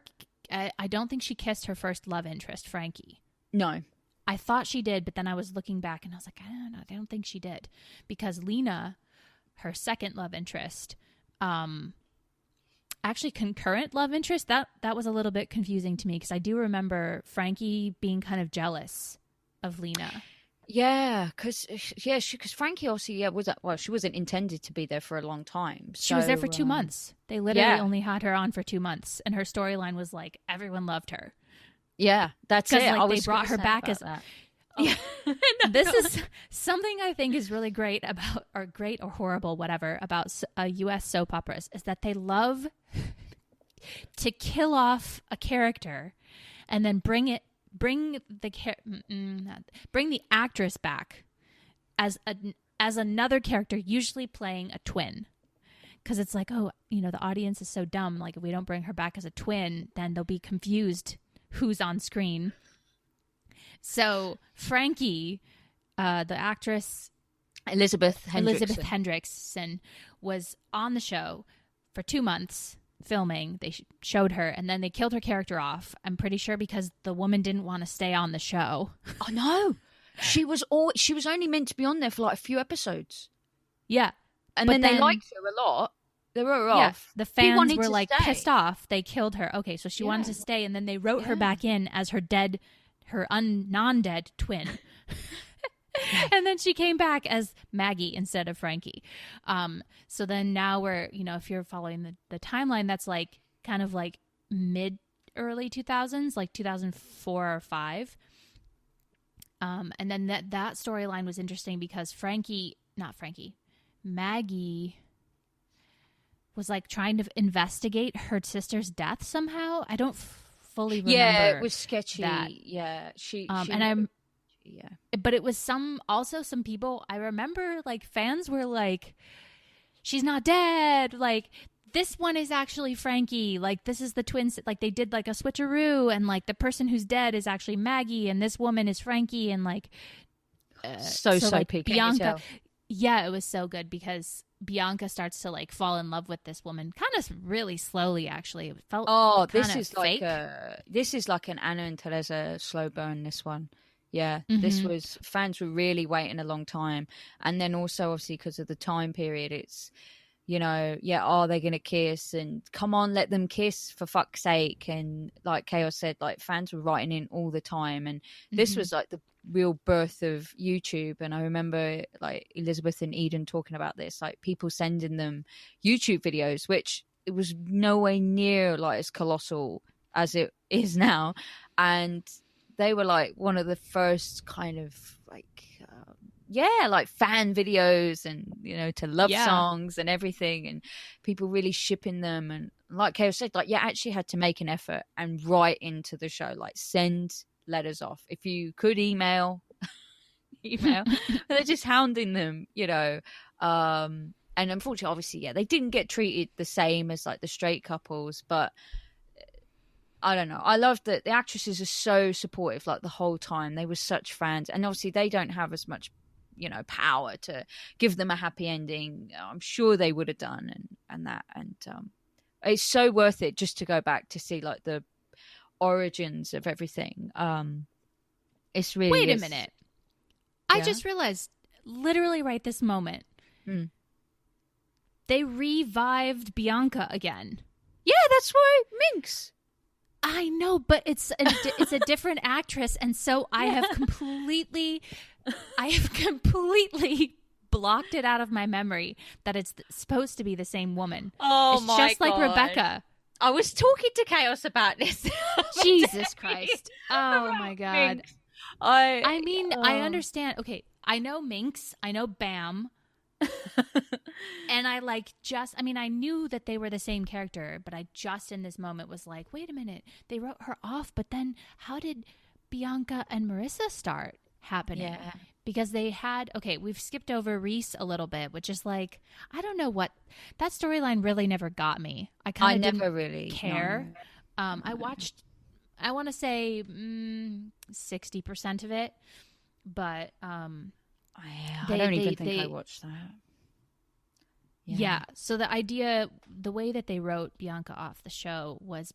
I don't think she kissed her first love interest, Frankie. No. I thought she did, but then I was looking back and I was like, I don't know, I don't think she did. Because Lena, her second love interest, actually concurrent love interest, that was a little bit confusing to me, because I do remember Frankie being kind of jealous of Lena. Yeah, because Frankie obviously she wasn't intended to be there for a long time. She was there for 2 months. They literally only had her on for 2 months, and her storyline was like everyone loved her. Yeah, that's it. Like, they brought her back as that. Yeah. This is something I think is really great about, or great or horrible, whatever, about U.S. soap operas, is that they love to kill off a character and then bring the actress back as another character, usually playing a twin. Because it's like, oh, you know, the audience is so dumb. Like, if we don't bring her back as a twin, then they'll be confused who's on screen. So Frankie, the actress Elizabeth Hendrickson, was on the show for 2 months filming. They showed her, and then they killed her character off. I'm pretty sure because the woman didn't want to stay on the show. Oh no, she was only meant to be on there for like a few episodes. Yeah, and then they liked her a lot. They wrote her off. The fans were like pissed off. They killed her. Okay, so she wanted to stay, and then they wrote her back in as her non-dead twin. And then she came back as Maggie instead of Frankie. So then now we're, you know, if you're following the timeline, that's like kind of like early 2000s, like 2004 or 5. And then that storyline was interesting because Maggie was like trying to investigate her sister's death somehow. I don't fully remember. Yeah, it was sketchy. That. Yeah, but it was some people, I remember, like, fans were like, she's not dead, like, this one is actually Frankie, like, this is the twins, like, they did like a switcheroo, and like the person who's dead is actually Maggie, and this woman is Frankie, and like so like, Bianca. Yeah, it was so good because Bianca starts to like fall in love with this woman kind of really slowly. Actually, it felt this is fake. like an Anna and Teresa slow burn. This one, yeah, Mm-hmm. this was, fans were really waiting a long time, and then also obviously because of the time period, it's, you know, are they gonna kiss, and come on, let them kiss for fuck's sake, and like Chaos said, like fans were writing in all the time, and this was like real birth of YouTube. And I remember like Elizabeth and Eden talking about this, like people sending them YouTube videos, which it was nowhere near like as colossal as it is now. And they were like one of the first kind of like like fan videos, and to love songs and everything, and people really shipping them. And like Kale said, like you actually had to make an effort and write into the show, like send letters off. If you could email they're just hounding them, and unfortunately, obviously, they didn't get treated the same as like the straight couples, but I don't know. I love that the actresses are so supportive like the whole time. They were such fans, and obviously they don't have as much power to give them a happy ending. I'm sure they would have done, and it's so worth it just to go back to see like the origins of everything. It's really Wait a minute. I just realized literally right this moment they revived Bianca again. Yeah, that's right, Minx. I know, but it's a different actress, and so I have completely blocked it out of my memory that it's supposed to be the same woman. Oh, it's my just God. like Rebecca. I was talking to Chaos about this. Jesus Christ! Oh my God! Minx. I mean, I understand. Okay, I know Minx. I know Bam. And I knew that they were the same character, but I just in this moment was like, wait a minute, they wrote her off, but then how did Bianca and Marissa start happening? Yeah. Because they had, we've skipped over Reese a little bit, which is like, I don't know what, that storyline really never got me. I never really care. No. I watched, I want to say 60% of it, but I don't even think I watched that. Yeah. So the way that they wrote Bianca off the show was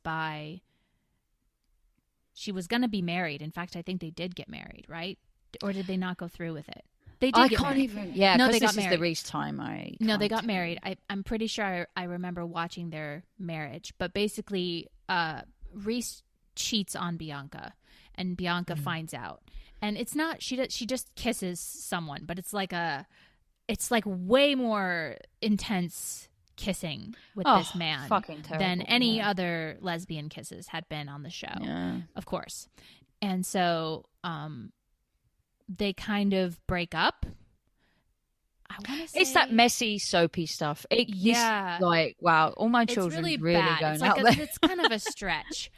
she was going to be married. In fact, I think they did get married, right? Or did they not go through with it? They did. They got married. The Reese time. They got married. I'm pretty sure I remember watching their marriage. But basically, Reese cheats on Bianca, and Bianca finds out. And it's not she just kisses someone, but it's like way more intense kissing with this man than any other lesbian kisses had been on the show, of course. And so they kind of break up. I want to say it's that messy, soapy stuff. Like, wow, all my children really going out there. It's kind of a stretch.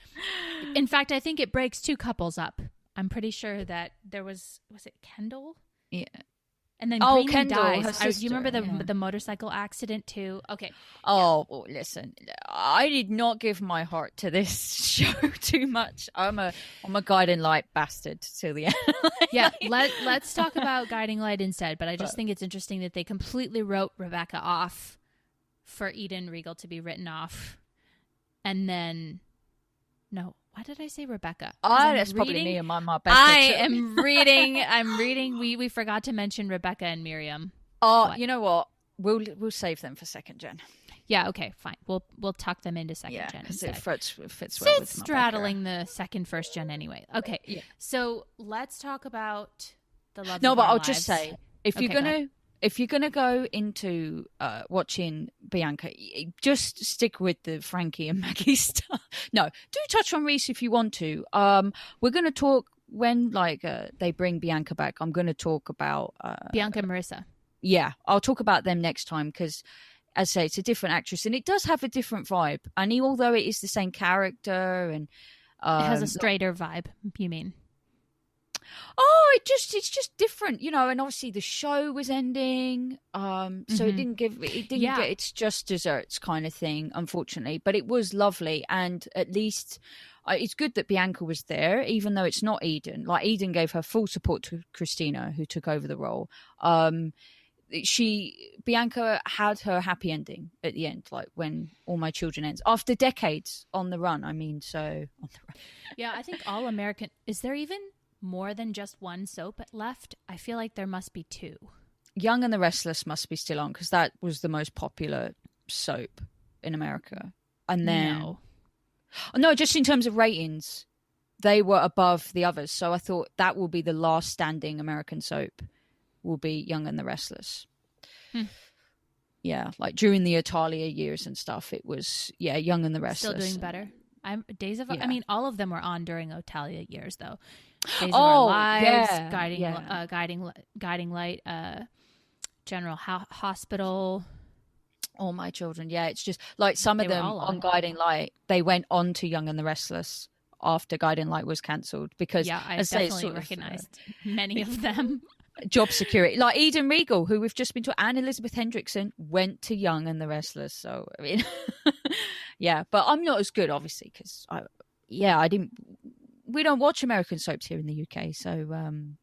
In fact, I think it breaks two couples up. I'm pretty sure that there was it Kendall? Yeah. And then Green Kendall, dies. Do you remember the motorcycle accident too? Okay. Oh, listen, I did not give my heart to this show too much. I'm a guiding light bastard till the end. Let's talk about Guiding Light instead. But I just think it's interesting that they completely wrote Rebecca off for Eden Regal to be written off, and then why did I say Rebecca? That's probably me and my Rebecca. I'm reading. We forgot to mention Rebecca and Miriam. You know what? We'll save them for second gen. Yeah. Okay. Fine. We'll tuck them into second gen because it fits well it's with straddling the first gen anyway. Okay. Yeah. So let's talk about the love. No, but I'll just say if you're gonna go into watching Bianca, just stick with the Frankie and Maggie stuff. No, do touch on Reese if you want to. We're gonna talk when they bring Bianca back. I'm gonna talk about Bianca and Marissa. Yeah, I'll talk about them next time because, as I say, it's a different actress and it does have a different vibe. And although it is the same character and it has a straighter vibe. You mean? Oh, it's just different, and obviously the show was ending, so it didn't get its just desserts kind of thing, unfortunately, but it was lovely. And at least it's good that Bianca was there, even though it's not Eden. Like, Eden gave her full support to Christina, who took over the role. Bianca had her happy ending at the end, like when All My Children ends, after decades on the run. Yeah, I think All American, is there even more than just one soap left? I feel like there must be two. Young and the Restless must be still on because that was the most popular soap in America. And then no, just in terms of ratings, they were above the others. So I thought that will be the last standing American soap, will be Young and the Restless. Yeah, like during the Italia years and stuff, it was, Young and the Restless. Still doing better. Yeah. I mean, all of them were on during Italia years, though. Days of Our Lives, Guiding Light, General Hospital. All My Children. Yeah, it's just like some of them on Guiding Light, they went on to Young and the Restless after Guiding Light was cancelled, because I definitely recognized many of them. Job security, like Eden Regal, who we've just been to, and Elizabeth Hendrickson went to Young and the Restless. So I mean, yeah, but I'm not as good, obviously, because we don't watch American soaps here in the UK, so I'm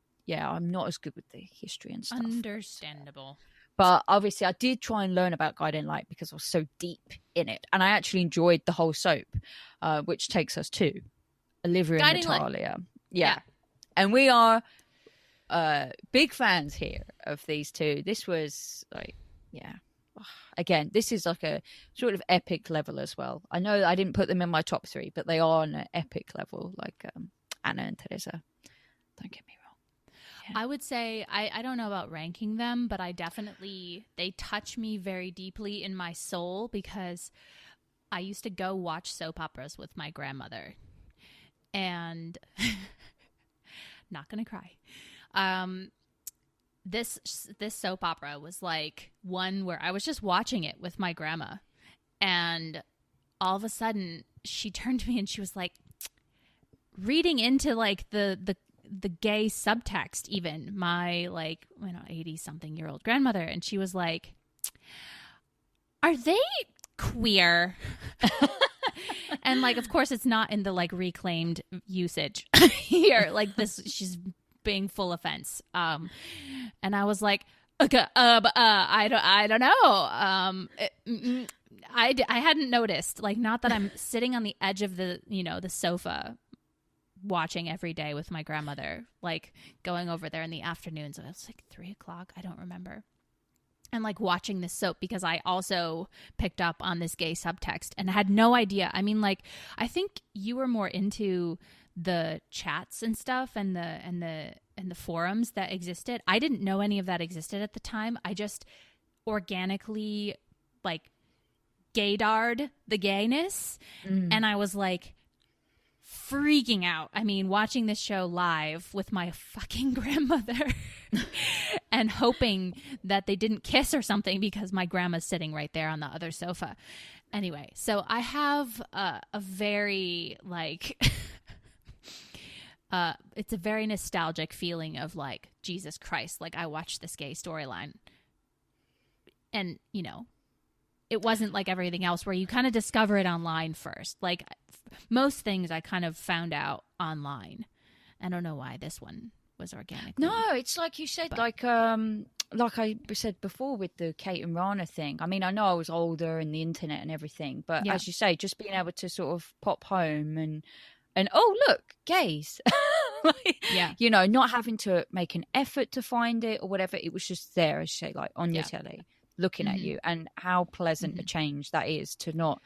not as good with the history and stuff. Understandable. But obviously I did try and learn about Guiding Light because I was so deep in it, and I actually enjoyed the whole soap, which takes us to Olivia and Natalia. Yeah, and we are big fans here of these two. This was like, again, this is like a sort of epic level as well. I know I didn't put them in my top 3, but they are on an epic level, like Anna and Teresa. Don't get me wrong. Yeah. I would say, I don't know about ranking them, but they touch me very deeply in my soul, because I used to go watch soap operas with my grandmother, and not gonna cry. This soap opera was like one where I was just watching it with my grandma, and all of a sudden she turned to me and she was like reading into like the gay subtext, even my 80-something-year-old grandmother, and she was like, "Are they queer?" And like, of course, it's not in the like reclaimed usage here. Like this, she's being full offense. And I was like, okay, I don't know. I hadn't noticed. Like, not that I'm sitting on the edge of the sofa watching every day with my grandmother, like going over there in the afternoons. It was like 3:00. I don't remember. And like watching this soap, because I also picked up on this gay subtext and had no idea. I mean, like, I think you were more into the chats and stuff and the forums that existed. I didn't know any of that existed at the time. I just organically like gaydarred the gayness, and I was like freaking out. I mean, watching this show live with my fucking grandmother and hoping that they didn't kiss or something, because my grandma's sitting right there on the other sofa. Anyway, so I have a very like it's a very nostalgic feeling of like, Jesus Christ, like I watched this gay storyline, and it wasn't like everything else where you kind of discover it online first. Like most things I kind of found out online. I don't know why this one was organic. No, it's like you said, like I said before with the Kate and Rana thing. I mean, I know I was older and the internet and everything, but as you say, just being able to sort of pop home and oh, look, gays. Not having to make an effort to find it or whatever. It was just there, as you say, like on your telly, looking at you, and how pleasant a change that is to not.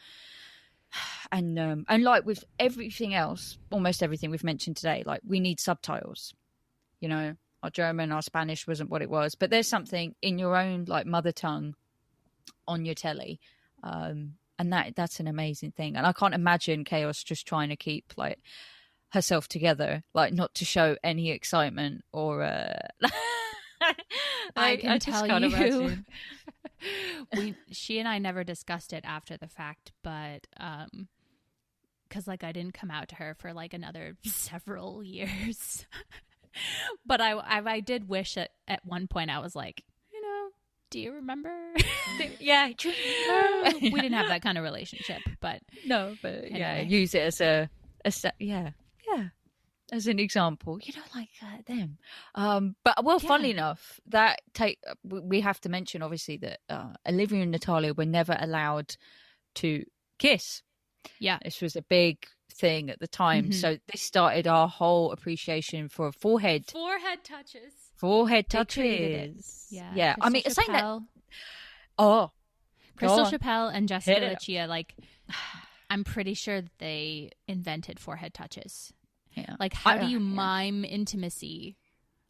And like with everything else, almost everything we've mentioned today, like we need subtitles. Our German, our Spanish wasn't what it was, but there's something in your own like mother tongue on your telly, and that's an amazing thing. And I can't imagine Chaos just trying to keep like herself together, like not to show any excitement or I can tell you she and I never discussed it after the fact, but because like I didn't come out to her for like another several years. But I did wish that at one point I was like, do you remember? Yeah, we didn't have that kind of relationship, but no, but anyway. Use it as as an example, like them. But funnily enough, we have to mention obviously that Olivia and Natalia were never allowed to kiss. Yeah, this was a big thing at the time. So this started our whole appreciation for forehead touches. Yeah. I mean, saying that. Crystal Chappelle and Jessica Lucia, like, I'm pretty sure that they invented forehead touches. Yeah. Like, how do you mime intimacy?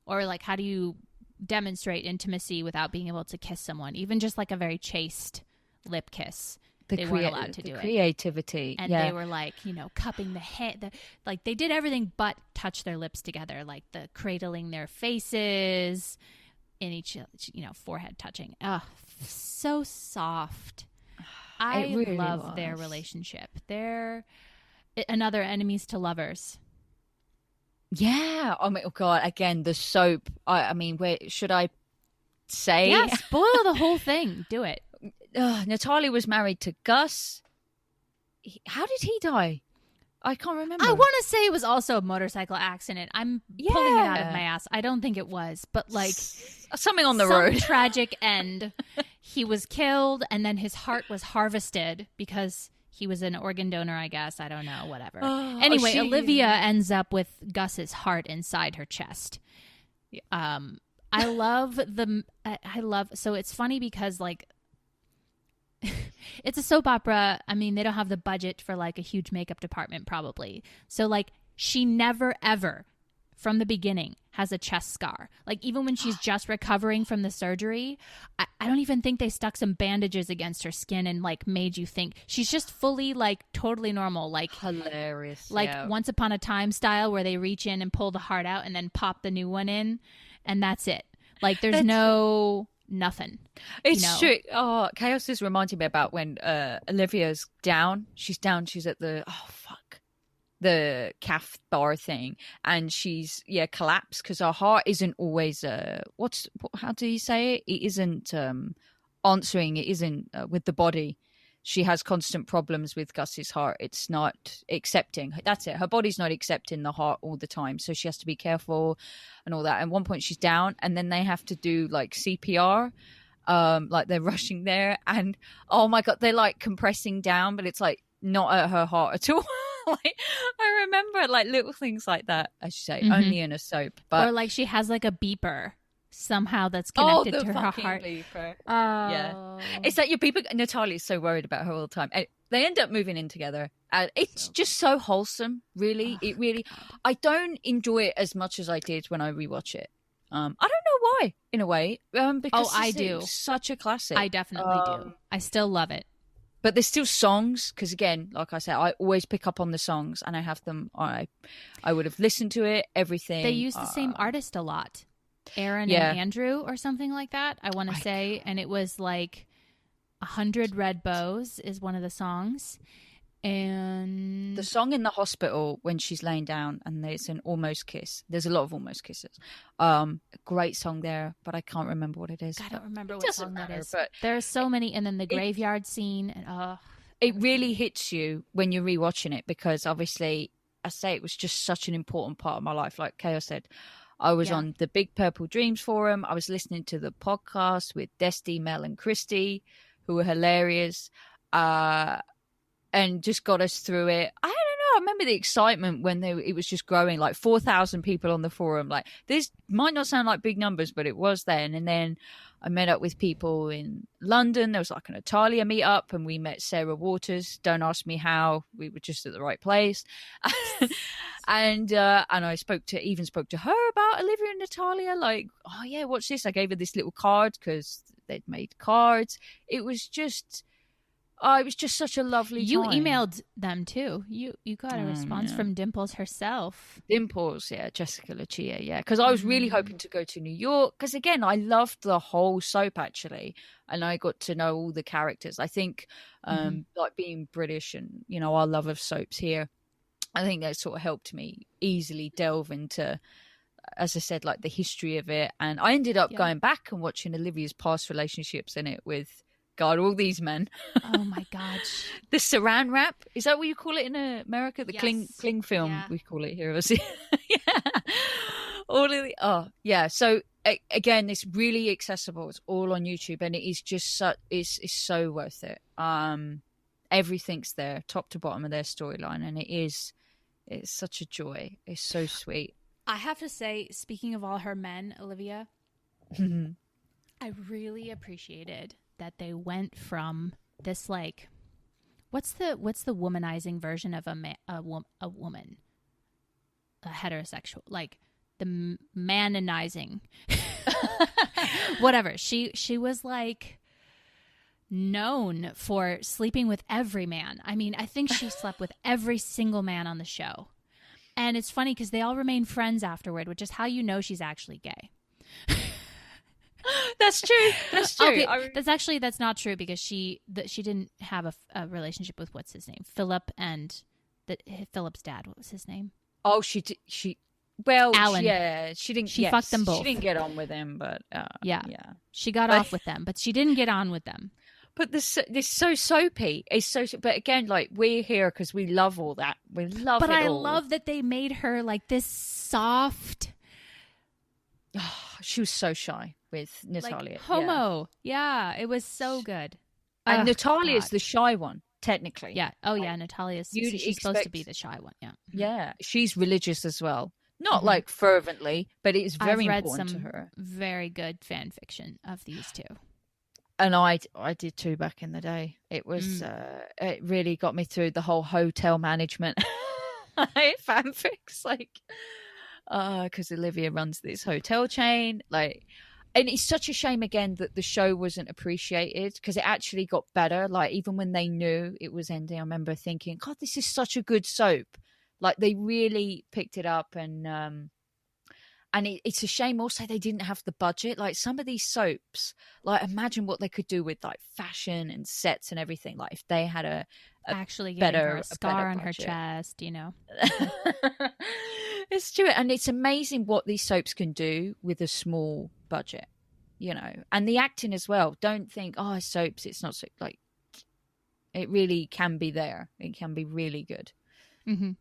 Or, like, how do you demonstrate intimacy without being able to kiss someone? Even just, like, a very chaste lip kiss. They weren't allowed to do it. Creativity. And they were, like, you know, cupping the head. Like, they did everything but touch their lips together. Like, the cradling their faces in each, you know, forehead touching. Oh, so soft. I really love their was. relationship. They're another enemies to lovers. Yeah. Oh my God. Again, the soap. I mean, where should I say? Yeah, spoil the whole thing. Do it. Natalia was married to Gus. How did he die? I can't remember. I want to say it was also a motorcycle accident. I'm pulling it out of my ass. I don't think it was, but like something on the some road. tragic end. He was killed, and then his heart was harvested because he was an organ donor, I guess. I don't know, whatever. Anyway, Olivia ends up with Gus's heart inside her chest. I love so it's funny because like it's a soap opera. I mean, they don't have the budget for like a huge makeup department probably. So like she never ever from the beginning has a chest scar. Like even when she's just recovering from the surgery, I don't even think they stuck some bandages against her skin and like made you think she's just fully like totally normal. Like hilarious. Like Once Upon a Time style where they reach in and pull the heart out and then pop the new one in and that's it. Like there's nothing. It's true. Oh, Chaos is reminding me about when Olivia's down. She's down. She's at the the calf bar thing, and she's collapsed because her heart isn't always how do you say it? It isn't answering. It isn't with the body. She has constant problems with Gus's heart. It's not accepting. That's it. Her body's not accepting the heart all the time. So she has to be careful and all that. At one point she's down and then they have to do like CPR. Like they're rushing there and oh my God, they're like compressing down, but it's like not at her heart at all. Like I remember like little things like that, as you say, only in a soap. But or like she has like a beeper somehow that's connected to her heart. Beeper. Yeah, it's like your beeper. Natalia's so worried about her all the time. And they end up moving in together, and it's just so wholesome. Really, it really. I don't enjoy it as much as I did when I rewatch it. I don't know why, in a way. Because I do. Such a classic. I definitely do. I still love it. But there's still songs because, again, like I said, I always pick up on the songs and I have them. I would have listened to it. Everything. They use the same artist a lot. Aaron and Andrew or something like that, I want to say. And it was like 100 Red Bows is one of the songs. And the song in the hospital when she's laying down and there's an almost kiss. There's a lot of almost kisses. Great song there, but I can't remember what it is. I don't remember what song that is. But there are so many. And then the graveyard scene. And, it really hits you when you're rewatching it because obviously, I say it was just such an important part of my life. Like Chaos said, I was on the Big Purple Dreams forum. I was listening to the podcast with Desti, Mel, and Christy, who were hilarious, and just got us through it. I don't know. I remember the excitement when it was just growing, like 4,000 people on the forum. Like this might not sound like big numbers, but it was then. And then I met up with people in London. There was like an Italia meetup, and we met Sarah Waters. Don't ask me how. We were just at the right place. And I spoke to her about Olivia and Natalia. Like, oh yeah, watch this. I gave her this little card because they'd made cards. It was just such a lovely time. You emailed them too. You got a response from Dimples herself. Dimples, yeah, Jessica Lucia, yeah. Because I was really hoping to go to New York. Because again, I loved the whole soap actually, and I got to know all the characters. I think, like being British and our love of soaps here, I think that sort of helped me easily delve into, as I said, like the history of it. And I ended up going back and watching Olivia's past relationships in it with, God, all ththese men. Oh my gosh. The saran wrap. Is that what you call it in America? The cling film, we call it here. Yeah. All of the, So again, it's really accessible. It's all on YouTube and it is just it's so worth it. Everything's there, top to bottom of their storyline. And it's such a joy. It's so sweet. I have to say, speaking of all her men, Olivia, I really appreciated that they went from this like, what's the womanizing version of a woman? a heterosexual, like the manonizing, whatever. She was like known for sleeping with every man. I mean, I think she slept with every single man on the show. And it's funny because they all remain friends afterward, which is how you know she's actually gay. That's true. That's true. Okay, that's not true because she didn't have a relationship with what's his name, Philip, and Philip's dad. What was his name? Oh, she Alan. Yeah, she didn't. She fucked them both. She didn't get on with him, but yeah, she got off with them, but she didn't get on with them. But this so soapy. It's so. But again, like we're here because we love all that. We love. But it I all. love that they made her like this soft. Oh, she was so shy with Natalia. Like homo. Yeah, it was so good. And Natalia is the shy one, technically. Yeah. Oh, yeah. Natalia's she's supposed to be the shy one. Yeah. Yeah. She's religious as well. Not like fervently, but it's very important to her. Very good fan fiction of these two. And I did too back in the day. It was it really got me through the whole hotel management fanfics, like because Olivia runs this hotel chain, like, and it's such a shame again that the show wasn't appreciated because it actually got better. Like even when they knew it was ending, I remember thinking, God, this is such a good soap. Like they really picked it up, and it's a shame also they didn't have the budget. Like some of these soaps, like imagine what they could do with like fashion and sets and everything. Like if they had a actually better, her a scar on her budget. chest, you know. It's true, and it's amazing what these soaps can do with a small budget, you know, and the acting as well. Don't think, oh, soaps, it's not so, like it really can be there. It can be really good. Mm-hmm.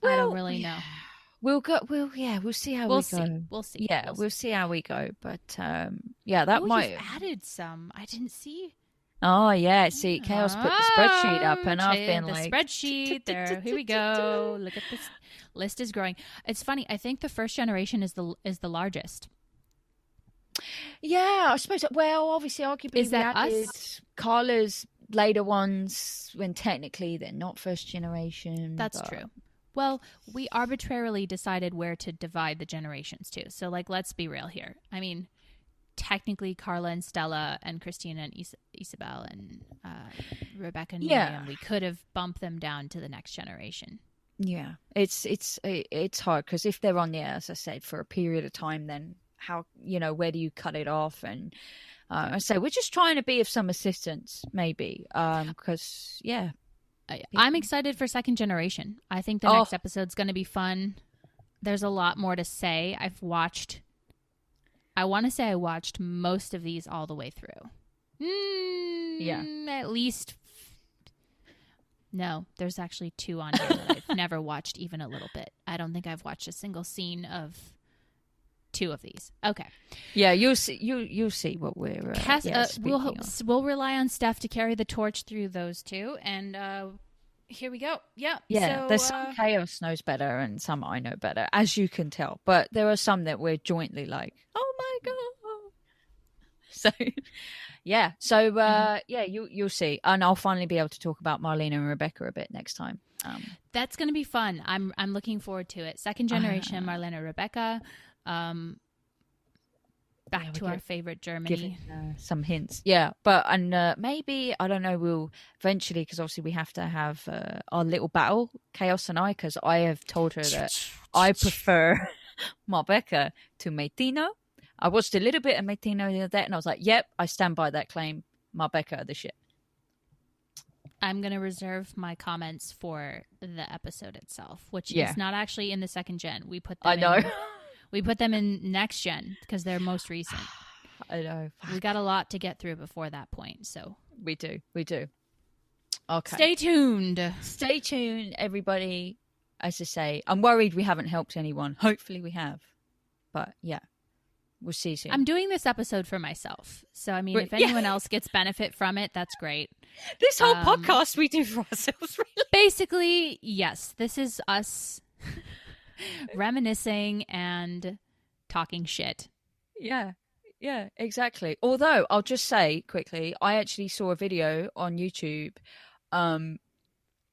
Well, I don't really know. We'll see how we go. We'll see. Yeah, we'll see how we go. But yeah, that might you've added some. I didn't see. Oh yeah, see, Chaos put the spreadsheet up, and I've been the like, spreadsheet there. Here we go. Look at this list is growing. It's funny. I think the first generation is the largest. Yeah, I suppose. Well, obviously, arguably, is that we added us? Carla's later ones when technically they're not first generation. That's true. Well, we arbitrarily decided where to divide the generations too. So, like, let's be real here. I mean, technically, Carla and Stella and Christina and Isabel and Rebecca and Miriam, we could have bumped them down to the next generation. Yeah, it's hard because if they're on, as I said, for a period of time, then how, you know, where do you cut it off? And I say we're just trying to be of some assistance, maybe, because I'm excited for second generation. I think the next episode's going to be fun. There's a lot more to say. I want to say I watched most of these all the way through. At least. No, there's actually 2 on here that I've never watched even a little bit. I don't think I've watched a single scene of 2 of these. Okay. Yeah, you'll see. You'll see what we're. We'll rely on Steph to carry the torch through those 2, and here we go. Yeah. Yeah. So, there's some Chaos knows better, and some I know better, as you can tell. But there are some that we're jointly like, oh my god. So, yeah. So, you'll see, and I'll finally be able to talk about Marlena and Rebecca a bit next time. That's going to be fun. I'm looking forward to it. Second generation, Marlena, Rebecca. Back to our favorite Germany. Giving, some hints, but maybe I don't know. We'll eventually, because obviously we have to have our little battle, Chaos and I, because I have told her that I prefer Marbecca to Maitino. I watched a little bit of Maitino the other day, and I was like, "Yep, I stand by that claim. Marbecca, the shit." I'm going to reserve my comments for the episode itself, which is not actually in the second gen. We put them we put them in next gen because they're most recent. I know. We got a lot to get through before that point, so. We do. Okay. Stay tuned. Stay tuned, everybody. As I say, I'm worried we haven't helped anyone. Hopefully we have. But, yeah. We'll see you soon. I'm doing this episode for myself. So, I mean, if anyone else gets benefit from it, that's great. This whole podcast we do for ourselves, really. Basically, yes. This is us reminiscing and talking shit. Yeah, exactly. Although, I'll just say quickly, I actually saw a video on YouTube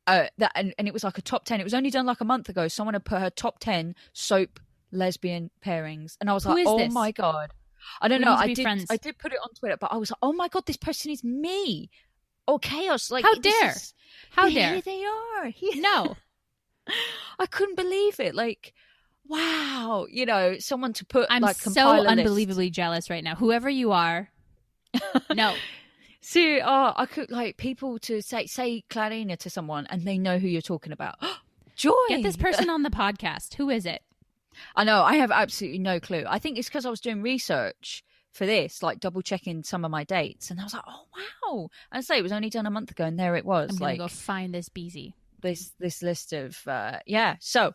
and it was like a top 10. It was only done like a month ago. Someone had put her top 10 soap lesbian pairings, and I was Who like, is oh this? my god, I don't We know. need to be friends. I did put it on Twitter, but I was like, oh my god, this person is me. Oh, chaos! Like, How this dare? is- How there dare? they are. Yeah. No. I couldn't believe it. Like, wow, someone to put I'm like so compile a list. unbelievably jealous right now. Whoever you are. No. See, I could like people to say Clarina to someone, and they know who you're talking about. Joy. Get this person on the podcast. Who is it? I know. I have absolutely no clue. I think it's because I was doing research for this, like double checking some of my dates, and I was like, oh wow. And say it was only done a month ago, and there it was. I'm gonna like go find this BZ. this list of yeah. So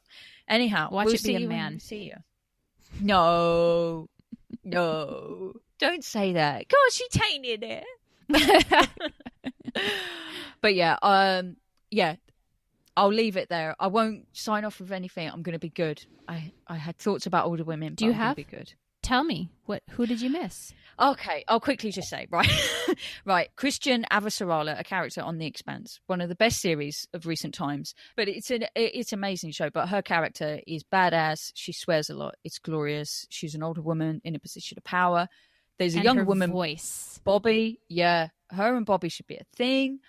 anyhow, Watch we'll it be see a you when man. we see you. No, no, don't say that. God, she tainted it. But yeah, I'll leave it there. I won't sign off with anything. I'm going to be good. I had thoughts about older women. Do you but I'm gonna have? be good? Tell me who did you miss? Okay, I'll quickly just say, right. Right, Christian Avasarala, a character on The Expanse, one of the best series of recent times, but it's an amazing show. But her character is badass. She swears a lot. It's glorious. She's an older woman in a position of power. There's a And younger her woman, voice. Bobby. Yeah, her and Bobby should be a thing.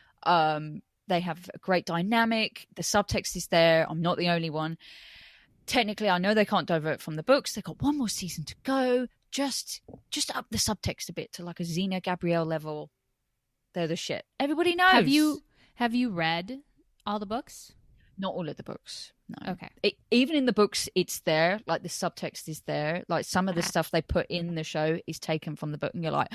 They have a great dynamic. The subtext is there. I'm not the only one. Technically, I know they can't divert from the books. They've got one more season to go. Just up the subtext a bit to like a Xena Gabrielle level. They're the shit. Everybody knows. Have you read all the books? Not all of the books. No. Okay. Even in the books, it's there. Like the subtext is there. Like some of the stuff they put in the show is taken from the book, and you're like,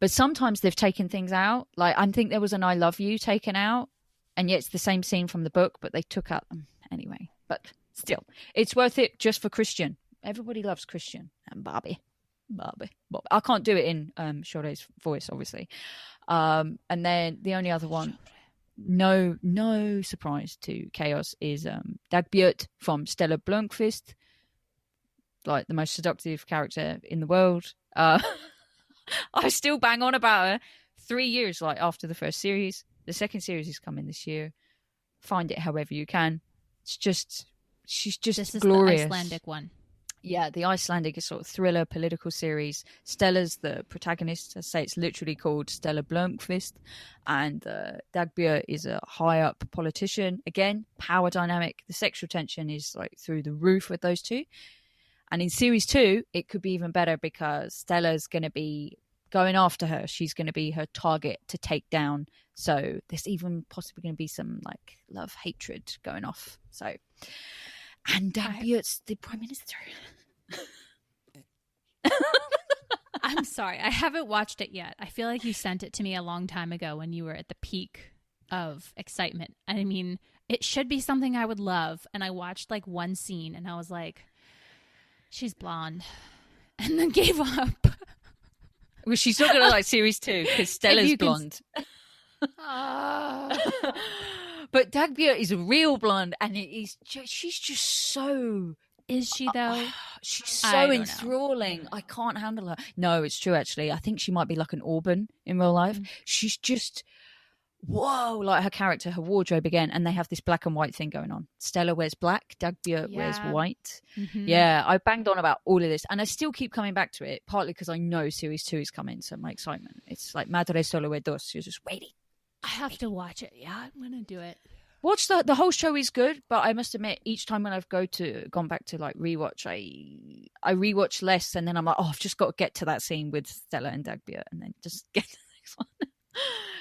but sometimes they've taken things out. Like I think there was an "I love you" taken out, and yet it's the same scene from the book, but they took out them anyway. But still, it's worth it just for Christian. Everybody loves Christian and Bobby. I can't do it in Shore's voice, obviously. And then the only other one, no surprise to Chaos, is Dagbjört from Stella Blomqvist, like the most seductive character in the world. I still bang on about her 3 years like after the first series. The second series is coming this year. Find it however you can. She's just This is glorious. the Icelandic one. Yeah, the Icelandic sort of thriller political series. Stella's the protagonist. I say it's literally called Stella Blomqvist, and Dagbjörn is a high up politician. Again, power dynamic. The sexual tension is like through the roof with those two. And in series 2, it could be even better because Stella's going to be going after her. She's going to be her target to take down. So there's even possibly going to be some like love hatred going off. So. And Dagbjörn's the Prime Minister. I'm sorry. I haven't watched it yet. I feel like you sent it to me a long time ago when you were at the peak of excitement. I mean, it should be something I would love. And I watched like one scene and I was like, she's blonde. And then gave up. Well, she's not going to like series 2 because Stella's blonde. But Dagbjörn is a real blonde, and she's just so. Is she though? She's I so don't know. enthralling. I can't handle her. No, it's true actually. I think she might be like an Auburn in real life. She's just whoa, like her character, her wardrobe again, and they have this black and white thing going on. Stella wears black, Dagbjörn wears white. Mhm. Yeah, I banged on about all of this, and I still keep coming back to it, partly because I know series 2 is coming, so my excitement. It's like Madre Solo e Dos. You're just waiting. I have to watch it. Yeah, I'm gonna do it. Watch the whole show is good, but I must admit, each time when I've gone back to like rewatch, I rewatch less, and then I'm like, oh, I've just got to get to that scene with Stella and Dagbjörn, and then just get to the next one.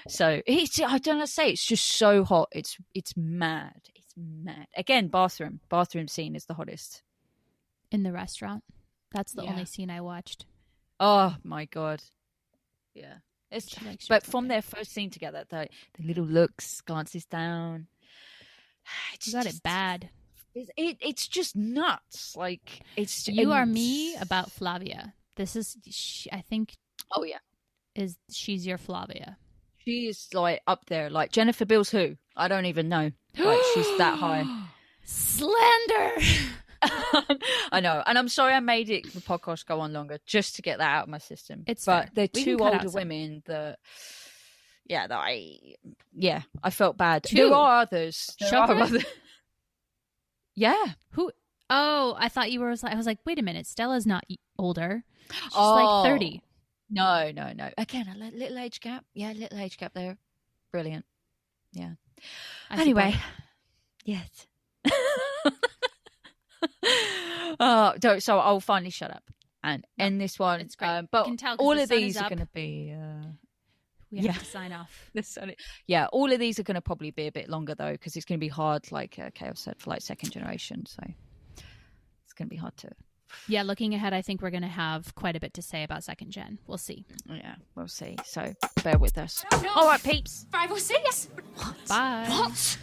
So I don't know to say, it's just so hot. It's mad. It's mad. Again, bathroom scene is the hottest. In the restaurant. That's the only scene I watched. Oh my god. Yeah. She But was from okay. their first scene together, the little looks, glances down. You got it bad. It's just nuts. Like it's You are me about Flavia. This is, I think, Oh yeah, she's your Flavia. she is like up there. Like Jennifer Beals, who I don't even know. Like she's that high. Slander. I know, and I'm sorry I made the podcast go on longer just to get that out of my system. It's but fair. they're We two can cut out older some. women that, yeah, I felt bad. Two. There are others. Chauffeur? Yeah. Who? Oh, I thought you were. I was like, wait a minute. Stella's not older. She's like 30. No. Again, a little age gap. Yeah, little age gap there. Brilliant. Yeah. Anyway, yes. So I'll finally shut up and end this one. It's great. But can tell 'cause all the of sun these is are up. going to be. We have to sign off. All of these are going to probably be a bit longer though, because it's going to be hard. Like Chaos said, for like second generation, so it's going to be hard to. Yeah, looking ahead, I think we're going to have quite a bit to say about second gen. We'll see. Yeah, we'll see. So bear with us. I don't know. All right, peeps. 506? Bye. What?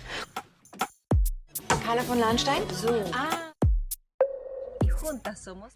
Carla von Lahnstein? So. Ah. Y juntas somos